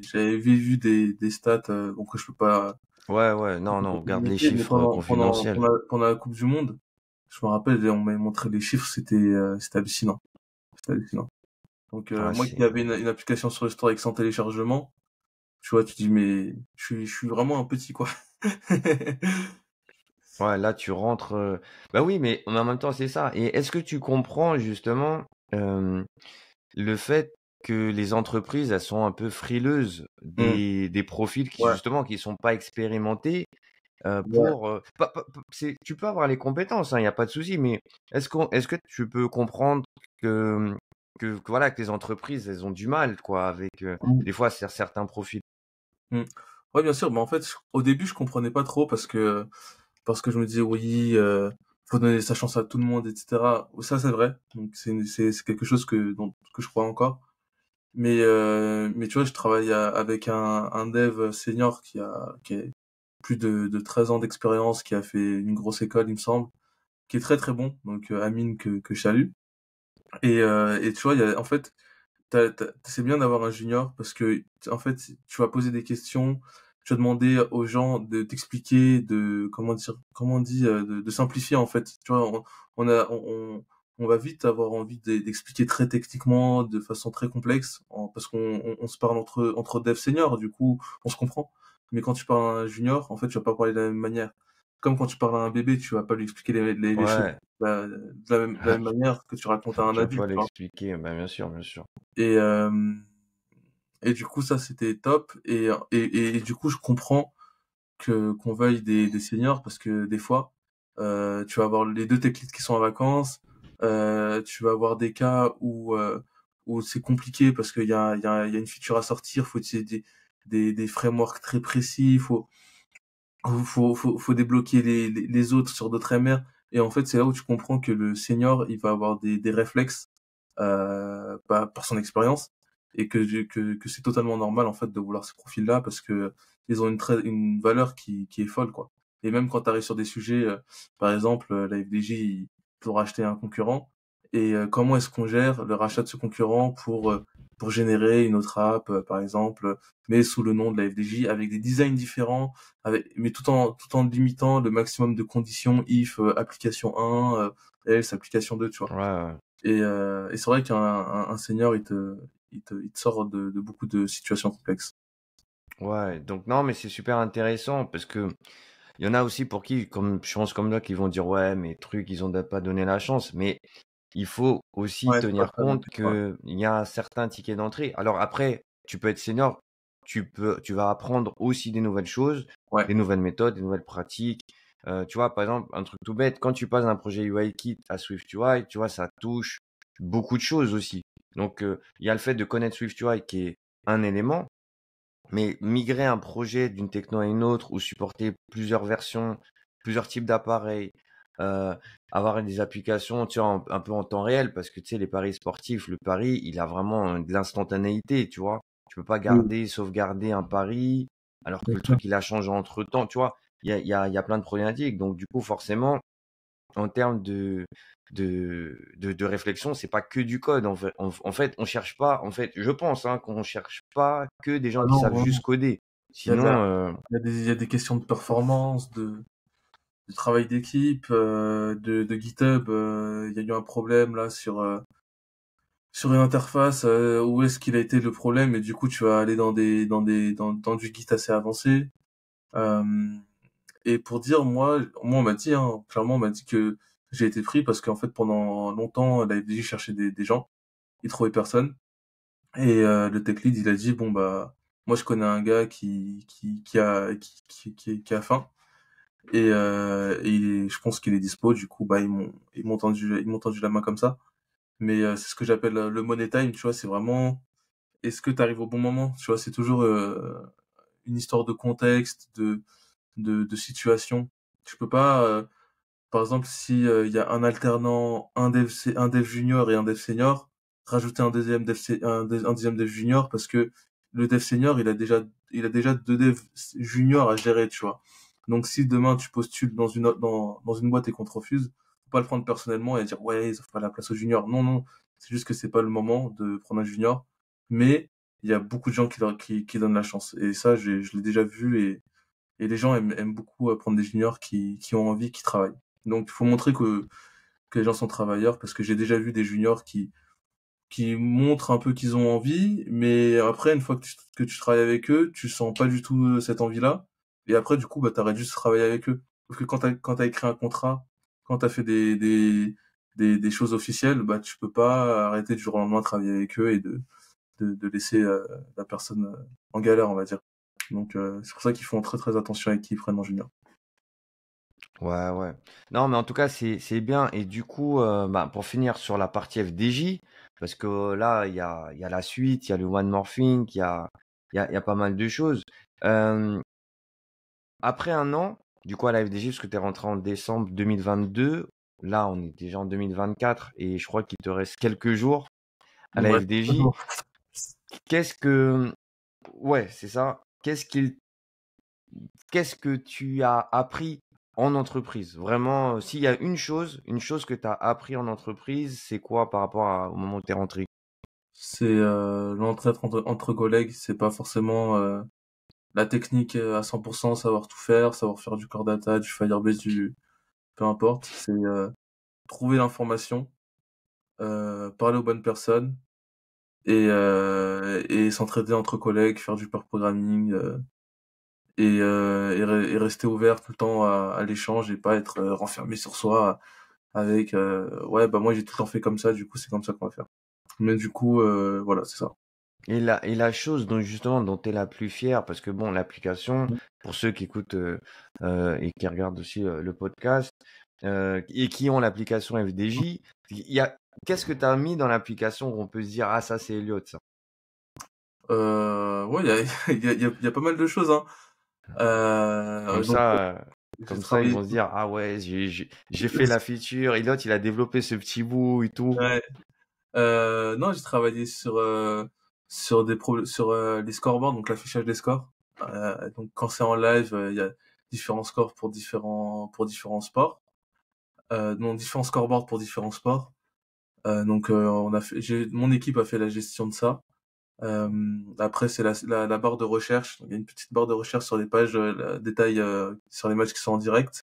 j'avais vu des stats, donc je peux pas Ouais, ouais, non, non, on garde les communiquer, mais chiffres confidentiels. pendant la Coupe du Monde, je me rappelle, on m'avait montré les chiffres, c'était hallucinant. C'était hallucinant. Donc Ah, moi qui avais une application sur le store avec 100 téléchargements, tu vois, tu dis mais je suis vraiment un petit quoi. ouais, là, tu rentres, bah oui, mais en même temps, c'est ça. Et est-ce que tu comprends justement, euh, le fait que les entreprises, elles sont un peu frileuses Mmh, des profils qui ouais, justement qui sont pas expérimentés ouais. tu peux avoir les compétences, hein, il y a pas de souci, mais est-ce que tu peux comprendre que, que voilà que les entreprises, elles ont du mal quoi avec Mmh, des fois certains profils. mmh. Ouais, bien sûr, mais en fait, au début, je comprenais pas trop parce que je me disais: «Oui, faut donner sa chance à tout le monde» et cetera. Ça, c'est vrai, donc c'est quelque chose que je crois encore. Mais tu vois, je travaille avec un dev senior qui a plus de 13 ans d'expérience, qui a fait une grosse école, il me semble, qui est très, très bon, donc Amine que je salue. Et tu vois, en fait, c'est bien d'avoir un junior parce que, en fait, tu vas poser des questions, tu vas demander aux gens de t'expliquer, comment dire, comment on dit, de simplifier, en fait. Tu vois, on va vite avoir envie d'expliquer très techniquement, de façon très complexe, parce qu'on se parle entre devs seniors, du coup, on se comprend. Mais quand tu parles à un junior, en fait, tu vas pas parler de la même manière. Comme quand tu parles à un bébé, tu vas pas lui expliquer les choses Ouais, de la même manière que tu racontes à un tu vas pas adulte, tu vois. l'expliquer, bah, bien sûr, bien sûr. Et, et du coup, ça, c'était top. Et du coup, je comprends qu'on veuille des seniors parce que des fois, tu vas avoir les deux tech leads qui sont en vacances. Tu vas avoir des cas où c'est compliqué parce qu'il y a une feature à sortir. Faut utiliser des frameworks très précis. Faut débloquer les autres sur d'autres MR. Et en fait, c'est là où tu comprends que le senior, il va avoir des réflexes par son expérience et que c'est totalement normal en fait de vouloir ces profils-là parce que ils ont une valeur qui est folle quoi. Et même quand tu arrives sur des sujets, par exemple, la FDJ ils pour racheter un concurrent et comment est-ce qu'on gère le rachat de ce concurrent pour générer une autre app, par exemple, mais sous le nom de la FDJ avec des designs différents, mais tout en limitant le maximum de conditions if application 1, else application 2, tu vois. Ouais, ouais. Et c'est vrai qu'un senior, il te sort de beaucoup de situations complexes. Ouais, donc non, mais c'est super intéressant parce que il y en a aussi pour qui, comme je pense comme là, qui vont dire ouais, mais trucs, ils ont pas donné la chance. Mais il faut aussi Ouais, c'est pas tenir ça non compte plus, ouais. que il y a un certain ticket d'entrée. Alors après, tu peux être senior, tu vas apprendre aussi des nouvelles choses, Ouais, des nouvelles méthodes, des nouvelles pratiques. Tu vois, par exemple, un truc tout bête, quand tu passes d'un projet UI Kit à SwiftUI, tu vois, ça touche beaucoup de choses aussi. Donc, il y a le fait de connaître SwiftUI qui est un élément, mais migrer un projet d'une techno à une autre ou supporter plusieurs versions, plusieurs types d'appareils, euh, avoir des applications, tu vois, un peu en temps réel, parce que tu sais, les paris sportifs, le pari, il a vraiment de l'instantanéité, tu vois. Tu peux pas oui, sauvegarder un pari, alors que bien le sûr. truc, il a changé entre temps, tu vois. Il y a plein de problématiques. Donc, du coup, forcément, en termes de réflexion, c'est pas que du code. En fait, on cherche pas. En fait, je pense qu'on cherche pas que des gens Ah qui non, savent juste vraiment. coder. Il y a de la, Sinon, il y a des questions de performance, de travail d'équipe, de GitHub. Il y a eu un problème là sur une interface. Où est-ce qu'il a été le problème? Et du coup, tu vas aller dans du Git assez avancé. Euh, et pour dire, moi, on m'a dit, hein, clairement, on m'a dit que j'ai été pris parce qu'en fait, pendant longtemps, la FDJ cherchait des gens, il trouvait personne. Et le tech lead, il a dit, bon bah, moi, je connais un gars qui a faim. Et je pense qu'il est dispo. Du coup, bah, ils m'ont tendu la main comme ça. Mais c'est ce que j'appelle le money time, tu vois. C'est vraiment, est-ce que tu arrives au bon moment? Tu vois, c'est toujours une histoire de contexte, de situation. Tu peux pas, par exemple, si il y a un alternant, un dev junior et un dev senior, rajouter un deuxième un deuxième dev junior parce que le dev senior, il a déjà deux devs juniors à gérer, tu vois. Donc si demain tu postules dans une boîte et qu'on te refuse, faut pas le prendre personnellement et dire ouais, ils offrent pas la place au junior. Non, non, c'est juste que c'est pas le moment de prendre un junior. Mais il y a beaucoup de gens qui donnent la chance. Et ça, je l'ai déjà vu et les gens aiment beaucoup prendre des juniors qui ont envie, qui travaillent. Donc, il faut montrer que les gens sont travailleurs parce que j'ai déjà vu des juniors qui montrent un peu qu'ils ont envie, mais après, une fois que tu travailles avec eux, tu sens pas du tout cette envie-là. Et après, du coup, bah, t'arrêtes juste de travailler avec eux. Parce que quand t'as écrit un contrat, quand t'as fait des choses officielles, bah, tu peux pas arrêter du jour au lendemain de travailler avec eux et de laisser la personne en galère, on va dire. Donc, c'est pour ça qu'ils font très très attention avec qui ils prennent en junior. ouais, ouais. Non, mais en tout cas, c'est bien. Et du coup, bah, pour finir sur la partie FDJ, parce que là, il y a la suite, il y a le One More Thing, il y a pas mal de choses. Euh, Après un an, du coup, à la FDJ, parce que tu es rentré en décembre 2022, là, on est déjà en 2024 et je crois qu'il te reste quelques jours à la Ouais. FDJ. Qu'est-ce que, ouais, c'est ça. Qu'est-ce que tu as appris en entreprise? Vraiment, s'il y a une chose que tu as appris en entreprise, c'est quoi par rapport au moment où tu es rentré? C'est l'entraide entre collègues, c'est pas forcément la technique à 100%, savoir tout faire, savoir faire du core data, du Firebase, peu importe. C'est trouver l'information, parler aux bonnes personnes et s'entraider entre collègues, faire du pair programming et rester ouvert tout le temps à l'échange et pas être renfermé sur soi avec ouais bah moi j'ai tout le temps fait comme ça, du coup c'est comme ça qu'on va faire. Mais du coup voilà c'est ça. Et la chose dont justement dont tu es la plus fière, parce que bon, l'application, pour ceux qui écoutent et qui regardent aussi le podcast et qui ont l'application FDJ, qu'est-ce que tu as mis dans l'application où on peut se dire, ah ça c'est Elliot, ça. Ouais, il y a, il y a pas mal de choses, hein. Comme Donc, ça, j'ai comme ça, ils travaillé, vont se dire, ah ouais, j'ai fait la feature, Elliot, il a développé ce petit bout et tout. ouais. Non, j'ai travaillé sur les scoreboards, donc l'affichage des scores. Donc, quand c'est en live, il y a différents scores pour différents sports. Non, différents scoreboards pour différents sports. Donc, mon équipe a fait la gestion de ça. Après, c'est la barre de recherche. Il y a une petite barre de recherche sur les pages, détails sur les matchs qui sont en direct.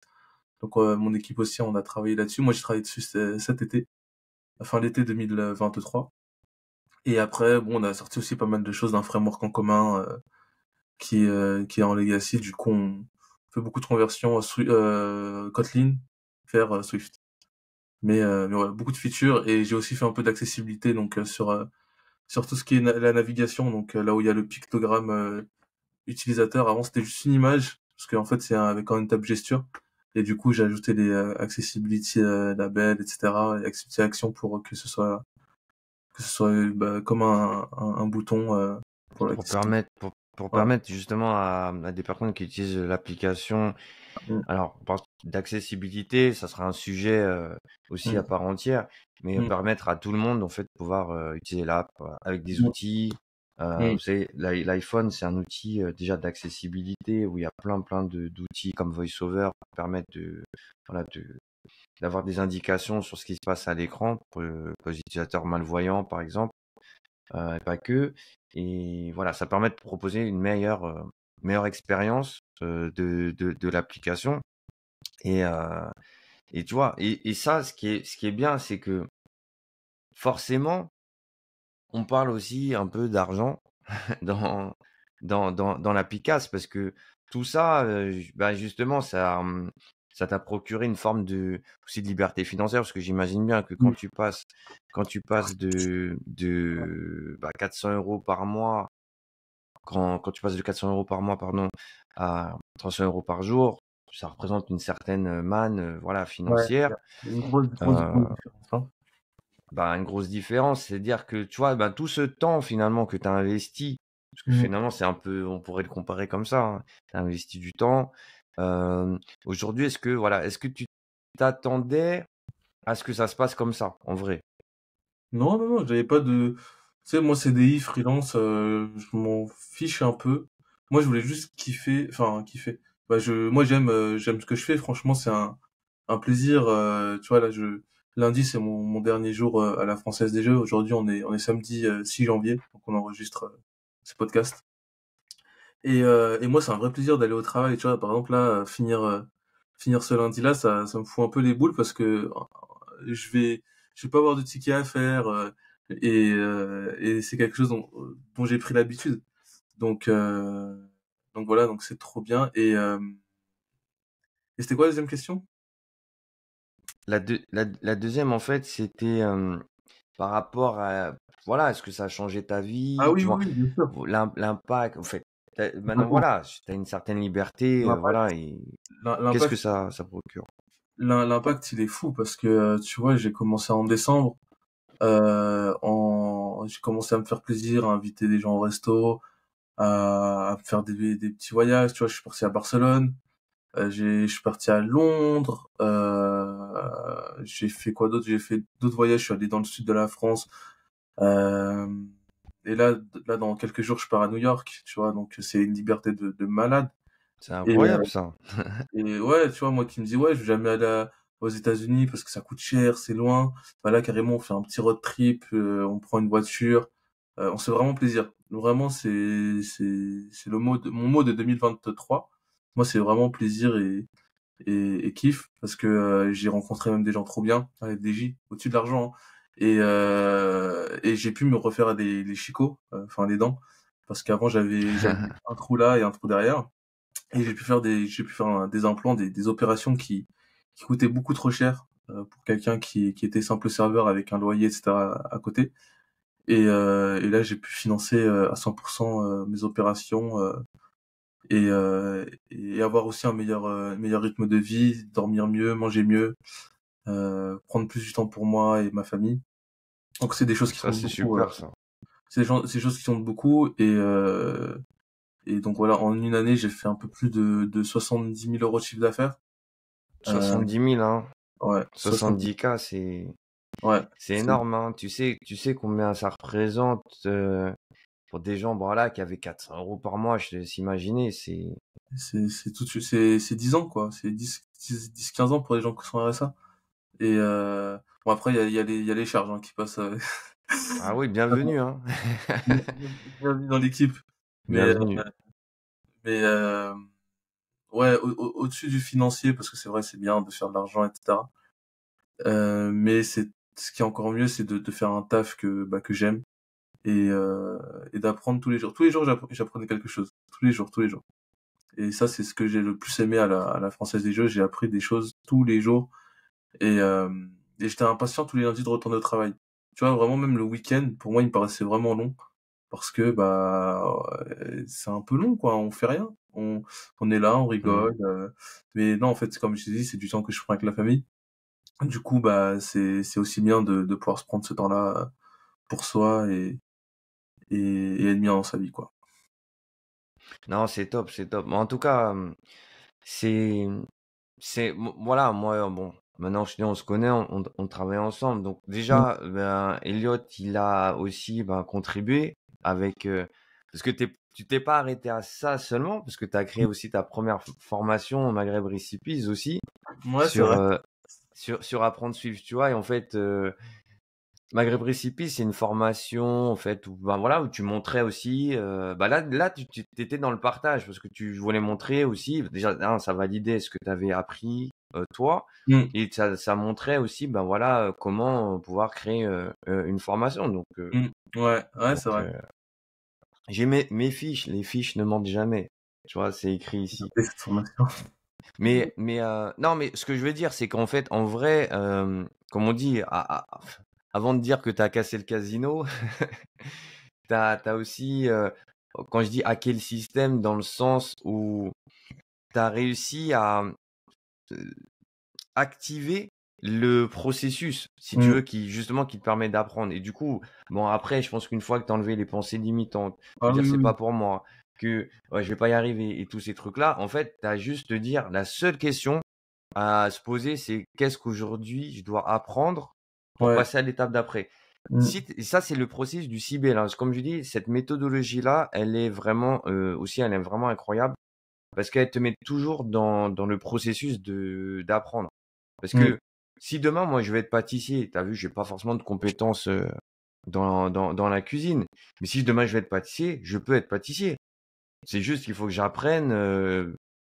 Donc mon équipe aussi, on a travaillé là-dessus. Moi, j'ai travaillé dessus cet été, enfin l'été 2023. Et après, bon, on a sorti aussi pas mal de choses d'un framework en commun qui est en legacy. Du coup, on fait beaucoup de conversions Kotlin vers Swift. Mais voilà, beaucoup de features. Et j'ai aussi fait un peu d'accessibilité donc sur tout ce qui est la navigation. Donc là où il y a le pictogramme utilisateur. Avant, c'était juste une image parce qu'en fait, c'est avec une table gesture. Et du coup, j'ai ajouté les accessibility labels, etc. et accessibility action pour que ce soit bah, comme un bouton pour Pour l'accessibilité. pour Voilà. permettre justement à des personnes qui utilisent l'application. Mm, Alors, on parle d'accessibilité, ça sera un sujet aussi à mm, part entière, mais mm, permettre à tout le monde en fait de pouvoir utiliser l'app avec des mm, outils. mm, Vous savez, l'iPhone, c'est un outil déjà d'accessibilité où il y a plein d'outils comme VoiceOver pour permettre voilà, d'avoir des indications sur ce qui se passe à l'écran pour les utilisateurs malvoyants, par exemple, et pas que. Et voilà, ça permet de proposer une meilleure expérience de l'application. Et, euh, et tu vois, et ça, ce qui est bien, c'est que forcément, on parle aussi un peu d'argent dans, dans la Picasse parce que tout ça, bah justement, ça t'a procuré une forme aussi de liberté financière parce que j'imagine bien que Mm. quand tu passes de 400 euros par mois, quand tu passes de 400 euros par mois, pardon, à 300 euros par jour, ça représente une certaine manne, voilà, Ouais, il y financière. a une grosse, grosse, Euh, grosse différence, hein. Une grosse différence, c'est-à-dire que tu vois, tout ce temps finalement que tu as investi, parce que Mm. finalement c'est un peu, on pourrait le comparer comme ça, hein, tu as investi du temps. Aujourd'hui, est-ce que tu t'attendais à ce que ça se passe comme ça, en vrai? Non, non, non, j'avais pas de... Tu sais, moi, CDI, freelance, je m'en fiche un peu. Moi, je voulais juste kiffer, enfin, kiffer. Moi, j'aime ce que je fais. Franchement, c'est un plaisir. Tu vois, lundi, c'est mon dernier jour à la Française des Jeux. Aujourd'hui, on est samedi 6 janvier, donc on enregistre ce podcast. Et moi, c'est un vrai plaisir d'aller au travail. Tu vois, par exemple, là, finir ce lundi-là, ça me fout un peu les boules parce que je vais, je vais pas avoir de tickets à faire et c'est quelque chose dont j'ai pris l'habitude. Donc, euh, donc voilà, donc c'est trop bien. Et c'était quoi la deuxième question? La deuxième, en fait, c'était par rapport à, voilà, est-ce que ça a changé ta Ah vie, oui, tu vois, oui, oui, bien sûr. l'impact, en fait, maintenant, Complètement. voilà, tu as une certaine liberté, L'impact, voilà, et qu'est-ce que l'impact, ça procure? l'impact, il est fou parce que tu vois, j'ai commencé en décembre. J'ai commencé à me faire plaisir, à inviter des gens au resto, à faire des petits voyages. Tu vois, je suis parti à Barcelone, je suis parti à Londres, j'ai fait quoi d'autre? J'ai fait d'autres voyages. Je suis allé dans le sud de la France. Euh, et là, dans quelques jours, je pars à New York. Tu vois, donc c'est une liberté de malade. C'est Et, incroyable, ça. et ouais, tu vois, moi qui me dis ouais, je vais jamais aller aux États-Unis parce que ça coûte cher, c'est loin. Bah là, carrément, on fait un petit road trip, on prend une voiture, on se fait vraiment plaisir. Vraiment, c'est mon mot de 2023. Moi, c'est vraiment plaisir et kiff parce que j'ai rencontré même des gens trop bien avec des J au-dessus de l'argent, hein. Et j'ai pu me refaire les chicots, enfin les dents, parce qu'avant j'avais un trou là et un trou derrière. Et j'ai pu faire des implants, des opérations qui coûtaient beaucoup trop cher pour quelqu'un qui était simple serveur avec un loyer, etc. à côté. Et là, j'ai pu financer à 100% mes opérations et avoir aussi un meilleur rythme de vie, dormir mieux, manger mieux, prendre plus du temps pour moi et ma famille. Donc c'est des choses qui Ça, comptent c'est beaucoup. super, ça. C'est des choses qui comptent beaucoup et donc voilà, en une année, j'ai fait un peu plus de 70 000 € de chiffre d'affaires. Euh, 70 000, hein. ouais, 70. 70K, Ouais, c'est énorme, hein. Tu sais combien ça représente pour des gens, voilà, qui avaient 400 euros par mois, je te laisse imaginer, c'est tout de suite, c'est 10 ans, quoi. C'est 10 15 ans pour les gens qui sont RSA. Bon, après, il y a les charges hein, qui passent Ah oui, bienvenue, hein. bienvenue dans l'équipe. Mais, Bienvenue. mais ouais, au-dessus du financier, parce que c'est vrai, c'est bien de faire de l'argent, etc. Mais ce qui est encore mieux, c'est de faire un taf que j'aime et d'apprendre tous les jours. Tous les jours, j'apprenais quelque chose. Tous les jours, tous les jours. Et ça, c'est ce que j'ai le plus aimé à la Française des Jeux. J'ai appris des choses tous les jours et, euh, et j'étais impatient tous les lundis de retourner au travail. Tu vois, vraiment, même le week-end, pour moi, il me paraissait vraiment long parce que c'est un peu long, quoi. On fait rien. On est là, on Mm. rigole. Mais non, en fait, comme je t'ai dit, c'est du temps que je prends avec la famille. Du coup, c'est aussi bien de pouvoir se prendre ce temps-là pour soi et être bien dans sa vie, quoi. Non, c'est top, c'est top. Mais en tout cas, c'est, voilà, moi, bon, maintenant, je te dis, on se connaît, on travaille ensemble. Donc, Mm. déjà, Elliot, il a aussi contribué avec, parce que tu t'es pas arrêté à ça seulement, parce que tu as créé aussi ta première formation au Maghreb Recipes aussi Ouais, c'est sur, vrai. sur apprendre suivre, tu vois. Et en fait, Maghreb Recipe, c'est une formation en fait où ben voilà où tu montrais aussi bah là tu étais dans le partage parce que tu voulais montrer aussi déjà ça validait ce que tu avais appris toi Mm, et ça montrait aussi ben voilà comment pouvoir créer une formation mm. Ouais, ouais, donc c'est vrai. j'ai mes fiches, les fiches ne mentent jamais, tu vois, c'est écrit ici. Et cette formation. Mais non, mais ce que je veux dire, c'est qu'en fait, en vrai, comme on dit, avant de dire que tu as cassé le casino, t'as aussi, quand je dis hacker le système, dans le sens où tu as réussi à euh, activer le processus, si tu Mm. veux, justement, qui te permet d'apprendre. Et du coup, bon, après, je pense qu'une fois que tu as enlevé les pensées limitantes, Ah de dire oui, c'est oui. pas pour moi, que ouais, je vais pas y arriver et tous ces trucs-là, en fait, tu as juste te dire la seule question à se poser, c'est qu'est-ce qu'aujourd'hui je dois apprendre pour Ouais. passer à l'étape d'après. Mm. Et ça, c'est le processus du CIBEL, hein. Comme je dis, cette méthodologie-là, elle est vraiment aussi, elle est vraiment incroyable parce qu'elle te met toujours dans le processus d'apprendre. Parce Mm. que si demain, moi, je vais être pâtissier, tu as vu, j'ai pas forcément de compétences dans la cuisine. Mais si demain je vais être pâtissier, je peux être pâtissier. C'est juste qu'il faut que j'apprenne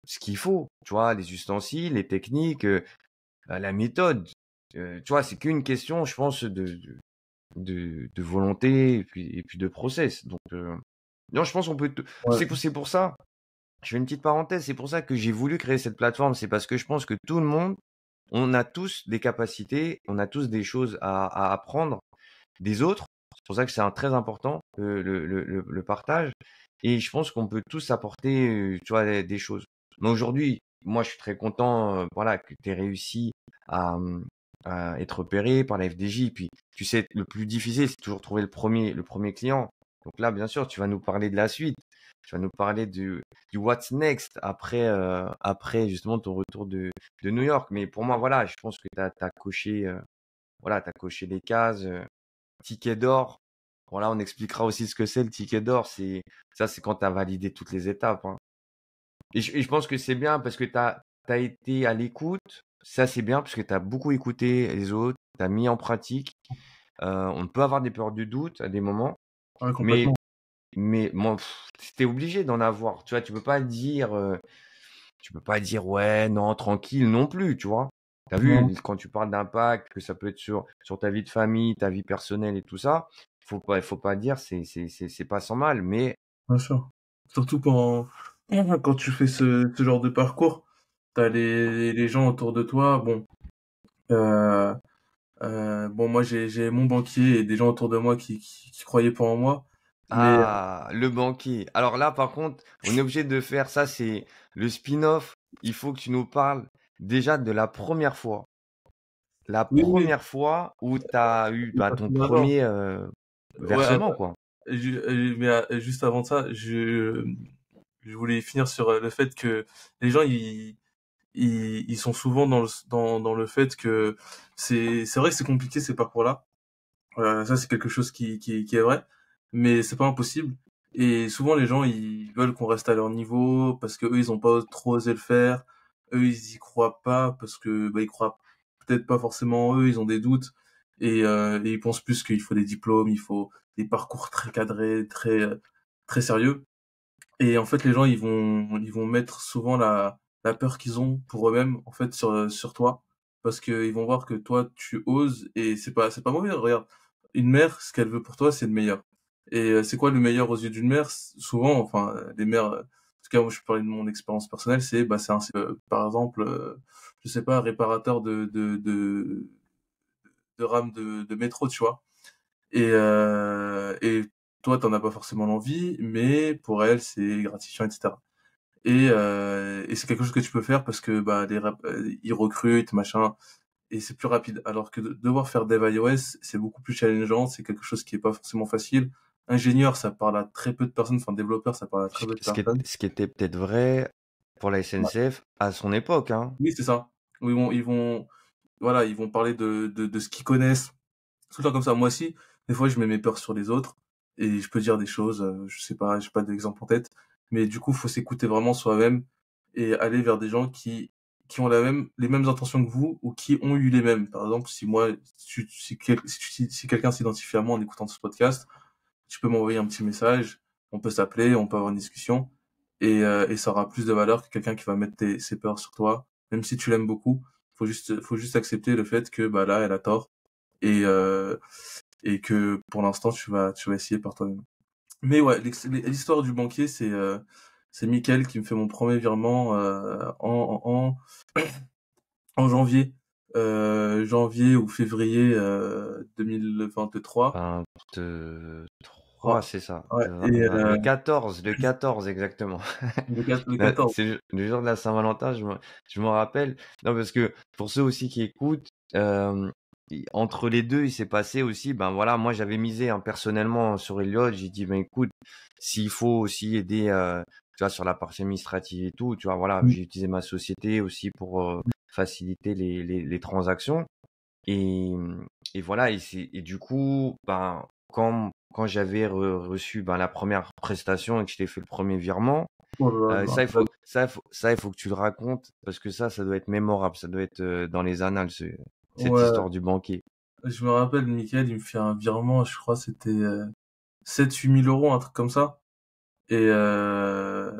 ce qu'il faut, tu vois, les ustensiles, les techniques, la méthode. Tu vois, c'est qu'une question, je pense, de volonté et puis de process. Donc, non, je pense qu'on peut. Ouais. C'est pour ça. Je fais une petite parenthèse. C'est pour ça que j'ai voulu créer cette plateforme. C'est parce que je pense que tout le monde, on a tous des capacités, on a tous des choses à apprendre des autres. C'est pour ça que c'est très important le partage. Et je pense qu'on peut tous apporter, tu vois, des choses. Mais aujourd'hui, moi, je suis très content, voilà, que tu aies réussi à, à être repéré par la FDJ. Puis, tu sais, le plus difficile, c'est toujours trouver le premier client. Donc là, bien sûr, tu vas nous parler de la suite. Tu vas nous parler du what's next après justement ton retour de New York. Mais pour moi, voilà, je pense que tu as coché, voilà, t'as coché les cases. Ticket d'or. Voilà, on expliquera aussi ce que c'est le ticket d'or. C'est quand tu as validé toutes les étapes, hein. Et je pense que c'est bien parce que tu as été à l'écoute. Ça, c'est bien parce que tu as beaucoup écouté les autres, tu as mis en pratique. On peut avoir des peurs du doute à des moments, Ouais, mais, complètement. mais bon, tu es obligé d'en avoir. Tu vois, tu peux pas dire ouais, non, tranquille non plus, tu vois. T'as Non, vu, quand tu parles d'impact, que ça peut être sur ta vie de famille, ta vie personnelle et tout ça, faut pas dire c'est pas sans mal, mais bien sûr. Surtout quand tu fais ce genre de parcours, t'as les gens autour de toi. Bon, euh, bon, moi j'ai mon banquier et des gens autour de moi qui croyaient pas en moi. Mais le banquier. Alors là, par contre, on est obligé de faire ça, c'est le spin-off. Il faut que tu nous parles déjà de la première fois. La oui, oui, première fois où tu as eu j'ai bah, pas ton tout d'argent. premier Ouais, versement, quoi. mais juste avant ça, je voulais finir sur le fait que les gens ils sont souvent dans le fait que c'est vrai que c'est compliqué ces parcours-là. Ça c'est quelque chose qui est vrai, mais c'est pas impossible. Et souvent les gens ils veulent qu'on reste à leur niveau parce que eux ils ont pas trop osé le faire. Eux ils y croient pas parce que bah ils croient peut-être pas forcément en eux, ils ont des doutes et ils pensent plus qu'il faut des diplômes, il faut des parcours très cadrés, très sérieux. Et en fait, les gens, ils vont mettre souvent la peur qu'ils ont pour eux-mêmes, en fait, sur toi. Parce qu'ils vont voir que toi, tu oses et c'est pas mauvais. Regarde, une mère, ce qu'elle veut pour toi, c'est le meilleur. Et c'est quoi le meilleur aux yeux d'une mère? Souvent, enfin, les mères, en tout cas, moi, je peux parler de mon expérience personnelle, par exemple, je sais pas, réparateur de rames de métro, tu vois. Et toi, t'en as pas forcément l'envie, mais pour elle, c'est gratifiant, etc. Et c'est quelque chose que tu peux faire parce que bah ils recrutent, machin, et c'est plus rapide. Alors que devoir faire dev iOS, c'est beaucoup plus challengeant, c'est quelque chose qui est pas forcément facile. Ingénieur, ça parle à très peu de personnes, enfin développeur, ça parle à très peu de personnes. Ce qui était peut-être vrai pour la Ouais. SNCF à son époque, hein. Oui, c'est ça. Voilà, ils vont parler de ce qu'ils connaissent. Tout le temps comme ça. Moi aussi, des fois, je mets mes peurs sur les autres et je peux dire des choses, je sais pas, j'ai pas d'exemple en tête, mais du coup, faut s'écouter vraiment soi-même et aller vers des gens qui ont les mêmes intentions que vous ou qui ont eu les mêmes. Par exemple, si moi, si quelqu'un s'identifie à moi en écoutant ce podcast, tu peux m'envoyer un petit message, on peut s'appeler, on peut avoir une discussion et ça aura plus de valeur que quelqu'un qui va mettre ses peurs sur toi, même si tu l'aimes beaucoup. Faut juste accepter le fait que bah là, elle a tort et euh, et que pour l'instant, tu vas essayer par toi-même. Mais ouais, l'histoire du banquier, c'est Mickaël qui me fait mon premier virement en janvier, janvier ou février 2023. 23, Ouais, c'est ça. ouais. Le 14 exactement. Le Là, 14. c'est le jour de la Saint-Valentin, je me rappelle. Non, parce que pour ceux aussi qui écoutent, entre les deux, il s'est passé aussi, ben voilà, moi j'avais misé personnellement sur Elliot, j'ai dit, ben écoute, s'il faut aussi aider, tu vois, sur la partie administrative et tout, tu vois, voilà, Mm. j'ai utilisé ma société aussi pour faciliter les transactions. Et, et voilà, et du coup, ben, quand j'avais reçu ben, la première prestation et que je t'ai fait le premier virement, Oh là là, je me rappelle. il faut que tu le racontes parce que ça doit être mémorable, ça doit être dans les annales, cette Ouais, histoire du banquier. je me rappelle, Mickaël, il me fait un virement, je crois, c'était 7-8 000 euros, un truc comme ça. Et, euh,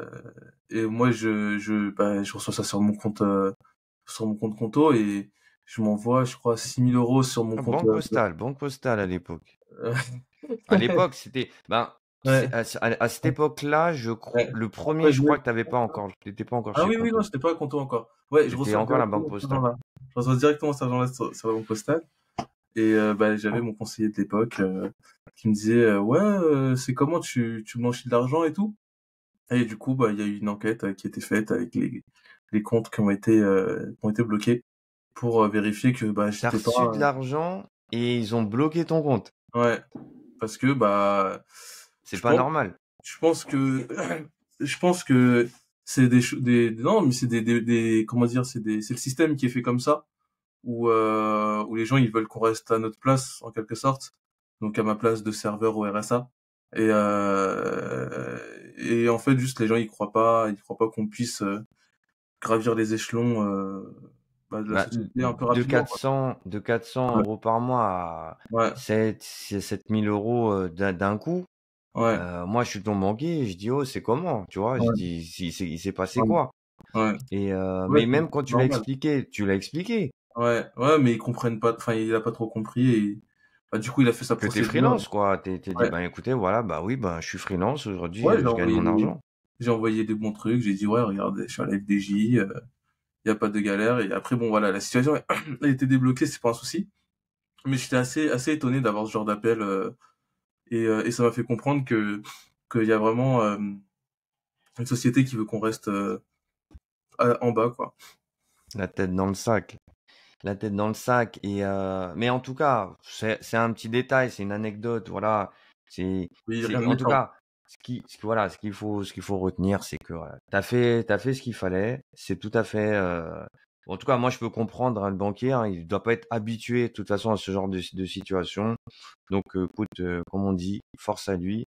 et moi, bah, je reçois ça sur mon compte conto et je m'envoie, je crois, 6 000 euros sur mon compte. Banque postale à l'époque. Euh, À l'époque, c'était, ben, ouais, à cette époque-là, ouais. le Après, premier, je crois que t'étais pas encore ah chez oui, oui, non, Conto. c'était pas un compto encore. Ouais, je C'était reçois encore la directement banque cet postale. argent-là. Je reçois directement cet argent-là sur la banque postale. Et bah, j'avais mon conseiller de l'époque qui me disait ouais, c'est comment tu blanchis de l'argent et tout. Et du coup, bah, il y a eu une enquête qui a été faite avec les comptes qui ont été bloqués pour vérifier que bah, T'as j'étais pas. reçu de l'argent et ils ont bloqué ton compte. Ouais, parce que bah, C'est je pas pense, normal. je pense que, je pense que c'est non, mais c'est comment dire, c'est le système qui est fait comme ça où les gens ils veulent qu'on reste à notre place en quelque sorte, donc à ma place de serveur au RSA. Et en fait juste les gens ils croient pas qu'on puisse gravir les échelons bah, de la Bah, société un peu rapidement quoi. de 400 Ouais, euros par mois à ouais, 7 000 euros d'un coup. ouais, Moi, je suis ton banquier, je dis, oh, c'est comment, tu vois, je ouais, dis, il s'est passé ouais, quoi? ouais, ouais, Mais c'est même quand normal. tu l'as expliqué, Ouais, ouais, mais ils comprennent pas, enfin il a pas trop compris et bah, du coup il a fait sa que t'es procédure. freelance, quoi. T'es dit, Ouais, ben écoutez, voilà, bah oui, ben je suis freelance, aujourd'hui, ouais, je gagne mon argent. j'ai envoyé des bons trucs, j'ai dit ouais regarde, je suis à la FDJ, y a pas de galère. Et après, bon, voilà, la situation a été débloquée, c'est pas un souci. Mais j'étais assez étonné d'avoir ce genre d'appel, et ça m'a fait comprendre qu'il y a vraiment une société qui veut qu'on reste en bas, quoi. La tête dans le sac. La tête dans le sac. Mais en tout cas, c'est un petit détail, c'est une anecdote, voilà. Oui, rien de En tout méchant. cas, voilà, ce qu'il faut retenir, c'est que voilà, t'as fait ce qu'il fallait. C'est tout à fait. En tout cas, moi, je peux comprendre le banquier. Il doit pas être habitué, de toute façon, à ce genre de situation. Donc, écoute, comme on dit, force à lui,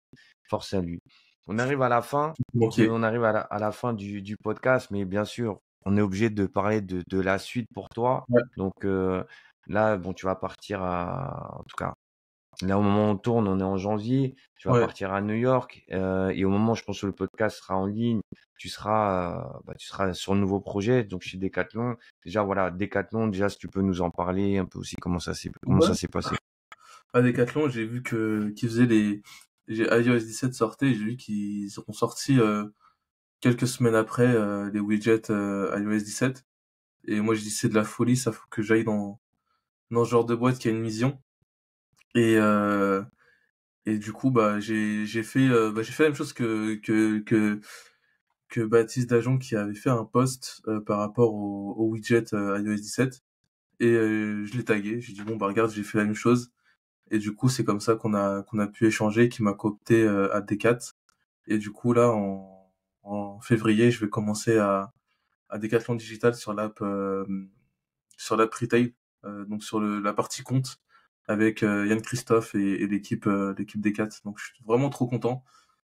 force à lui. On arrive à la fin Banquier. on arrive à la fin du podcast, mais bien sûr, on est obligé de parler de la suite pour toi. Ouais, Donc là, bon, tu vas partir en tout cas, là au moment où on tourne, on est en janvier, tu vas ouais, partir à New York et au moment, je pense que le podcast sera en ligne, tu seras sur le nouveau projet, donc chez Decathlon. Déjà, voilà, Decathlon, déjà, si tu peux nous en parler un peu aussi, comment ouais. ça s'est passé. À Decathlon, j'ai vu qu'ils faisaient iOS 17 sortait, et j'ai vu qu'ils ont sorti quelques semaines après les widgets iOS 17. Et moi, je dis c'est de la folie, ça faut que j'aille dans ce genre de boîte qui a une vision. Et, euh, Et du coup, bah, j'ai fait la même chose que Baptiste Dajon qui avait fait un post par rapport au widget iOS 17. Et je l'ai tagué. J'ai dit, bon, bah, regarde, j'ai fait la même chose. Et du coup, c'est comme ça qu'on a pu échanger, qui m'a coopté à D4. Et du coup, là, en février, je vais commencer à Decathlon Digital sur l'app Retail, donc sur la partie compte avec Yann Christophe et l'équipe Decat. Donc je suis vraiment trop content.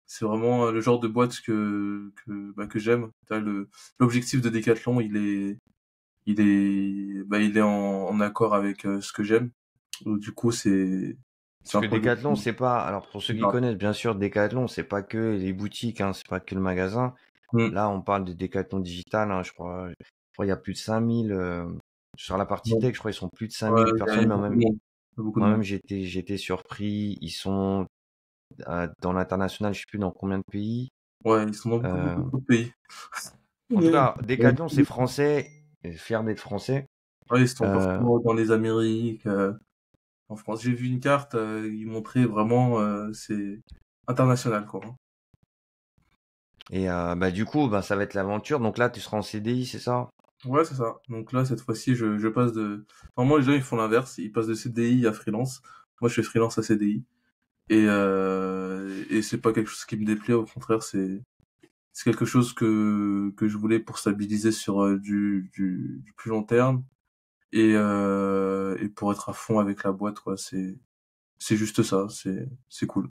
C'est vraiment le genre de boîte que j'aime. L'objectif de Decathlon, il est en accord avec ce que j'aime. Donc, du coup, c'est Parce un que projet Decathlon, c'est pas. Alors, pour ceux qui qui. connaissent, bien sûr, Decathlon, c'est pas que les boutiques, hein, c'est pas que le magasin. Mm. Là, on parle de Decathlon Digital, hein, je crois. Je crois qu'il y a plus de 5000. Sur la partie Ouais, tech, je crois qu'ils sont plus de ouais, 5000 il y personnes. a Mais beaucoup de monde. Il y a beaucoup de moi-même, monde. j'étais surpris. Ils sont dans l'international, je sais plus dans combien de pays. Ouais, ils sont dans beaucoup, Euh, beaucoup, beaucoup de pays. En tout Ouais. cas, Decathlon, c'est français. Et fier d'être français. Ouais, ils sont Euh, partout dans les Amériques, en France. J'ai vu une carte, ils montraient vraiment, c'est international, quoi, hein. et bah, du coup, bah, ça va être l'aventure. Donc là, tu seras en CDI, c'est ça? Ouais, c'est ça. Donc là, cette fois-ci, je passe de. Normalement, les gens, ils font l'inverse. Ils passent de CDI à freelance. Moi, je fais freelance à CDI. Et c'est pas quelque chose qui me déplaît. Au contraire, c'est quelque chose que je voulais pour stabiliser sur du plus long terme. Et pour être à fond avec la boîte, quoi. C'est juste ça. C'est cool.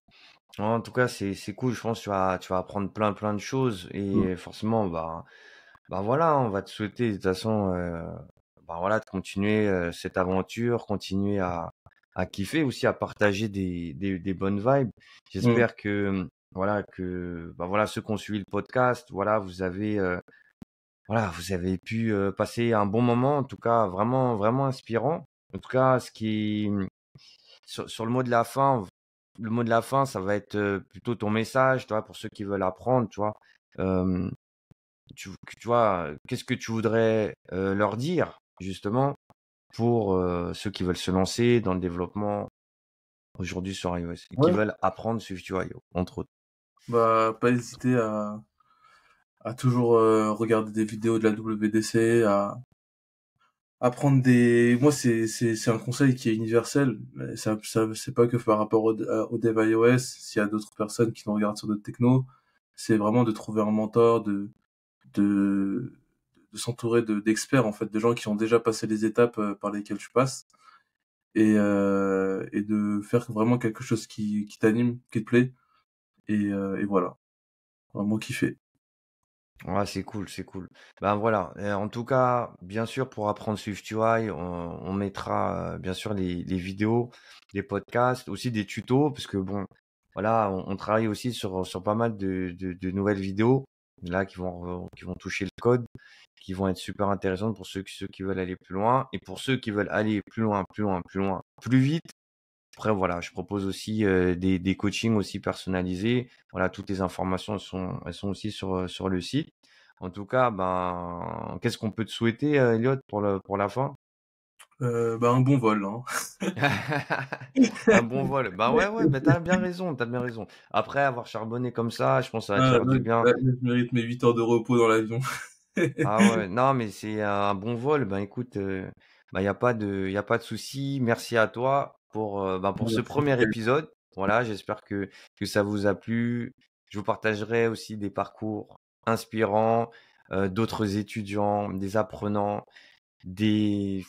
En tout cas, c'est cool. Je pense que tu vas apprendre plein de choses. Mm. Et forcément, bah voilà, on va te souhaiter de toute façon, bah voilà, de continuer cette aventure, continuer à kiffer aussi, à partager des bonnes vibes. Mm. J'espère que voilà que bah voilà ceux qui ont suivi le podcast, voilà vous avez pu passer un bon moment, en tout cas vraiment inspirant. En tout cas, ce qui sur le mot de la fin, ça va être plutôt ton message, tu vois, pour ceux qui veulent apprendre, tu vois. Euh, tu vois, qu'est-ce que tu voudrais leur dire, justement, pour ceux qui veulent se lancer dans le développement aujourd'hui sur iOS et qui Ouais. veulent apprendre Swift.io, entre autres. Bah, pas hésiter à toujours regarder des vidéos de la WDC, à prendre des. Moi, c'est un conseil qui est universel. Mais c'est pas que par rapport au dev iOS. S'il y a d'autres personnes qui nous regardent sur d'autres technos, c'est vraiment de trouver un mentor, de, de s'entourer d'experts, en fait, de gens qui ont déjà passé les étapes par lesquelles tu passes, et de faire vraiment quelque chose qui t'anime, qui te plaît, et voilà, vraiment kiffer. Ouais, c'est cool, c'est cool. Ben voilà. En tout cas, bien sûr, pour apprendre SwiftUI, on mettra bien sûr les vidéos, les podcasts, aussi des tutos, parce que bon, voilà, on travaille aussi sur pas mal de nouvelles vidéos là qui vont toucher le code, qui vont être super intéressantes pour ceux qui veulent aller plus loin et pour ceux qui veulent aller plus loin, plus vite. Après, voilà, je propose aussi des coachings aussi personnalisés. Voilà, toutes les informations elles sont aussi sur le site. En tout cas, ben, qu'est-ce qu'on peut te souhaiter, Elliot, pour la fin? Bah, un bon vol, hein. Un bon vol. Bah ouais, mais t'as bien raison, t'as bien raison. Après avoir charbonné comme ça, je pense que ça va te Ah, faire du bien. là, je mérite mes 8 heures de repos dans l'avion. Ah ouais, non, mais c'est un bon vol. Ben écoute, bah, y a pas de souci. Merci à toi pour ce Merci, premier Mickaël. épisode. Voilà, j'espère que ça vous a plu. Je vous partagerai aussi des parcours inspirants, d'autres étudiants, des apprenants, des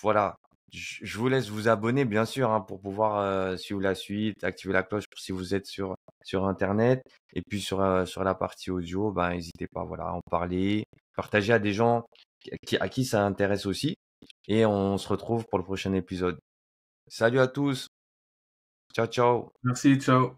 voilà. Je vous laisse vous abonner, bien sûr, hein, pour pouvoir suivre la suite, activer la cloche pour si vous êtes sur Internet. Et puis sur la partie audio, ben, n'hésitez pas voilà, à en parler, partager à des gens à qui ça intéresse aussi. Et on se retrouve pour le prochain épisode. Salut à tous. Ciao, ciao. Merci, ciao.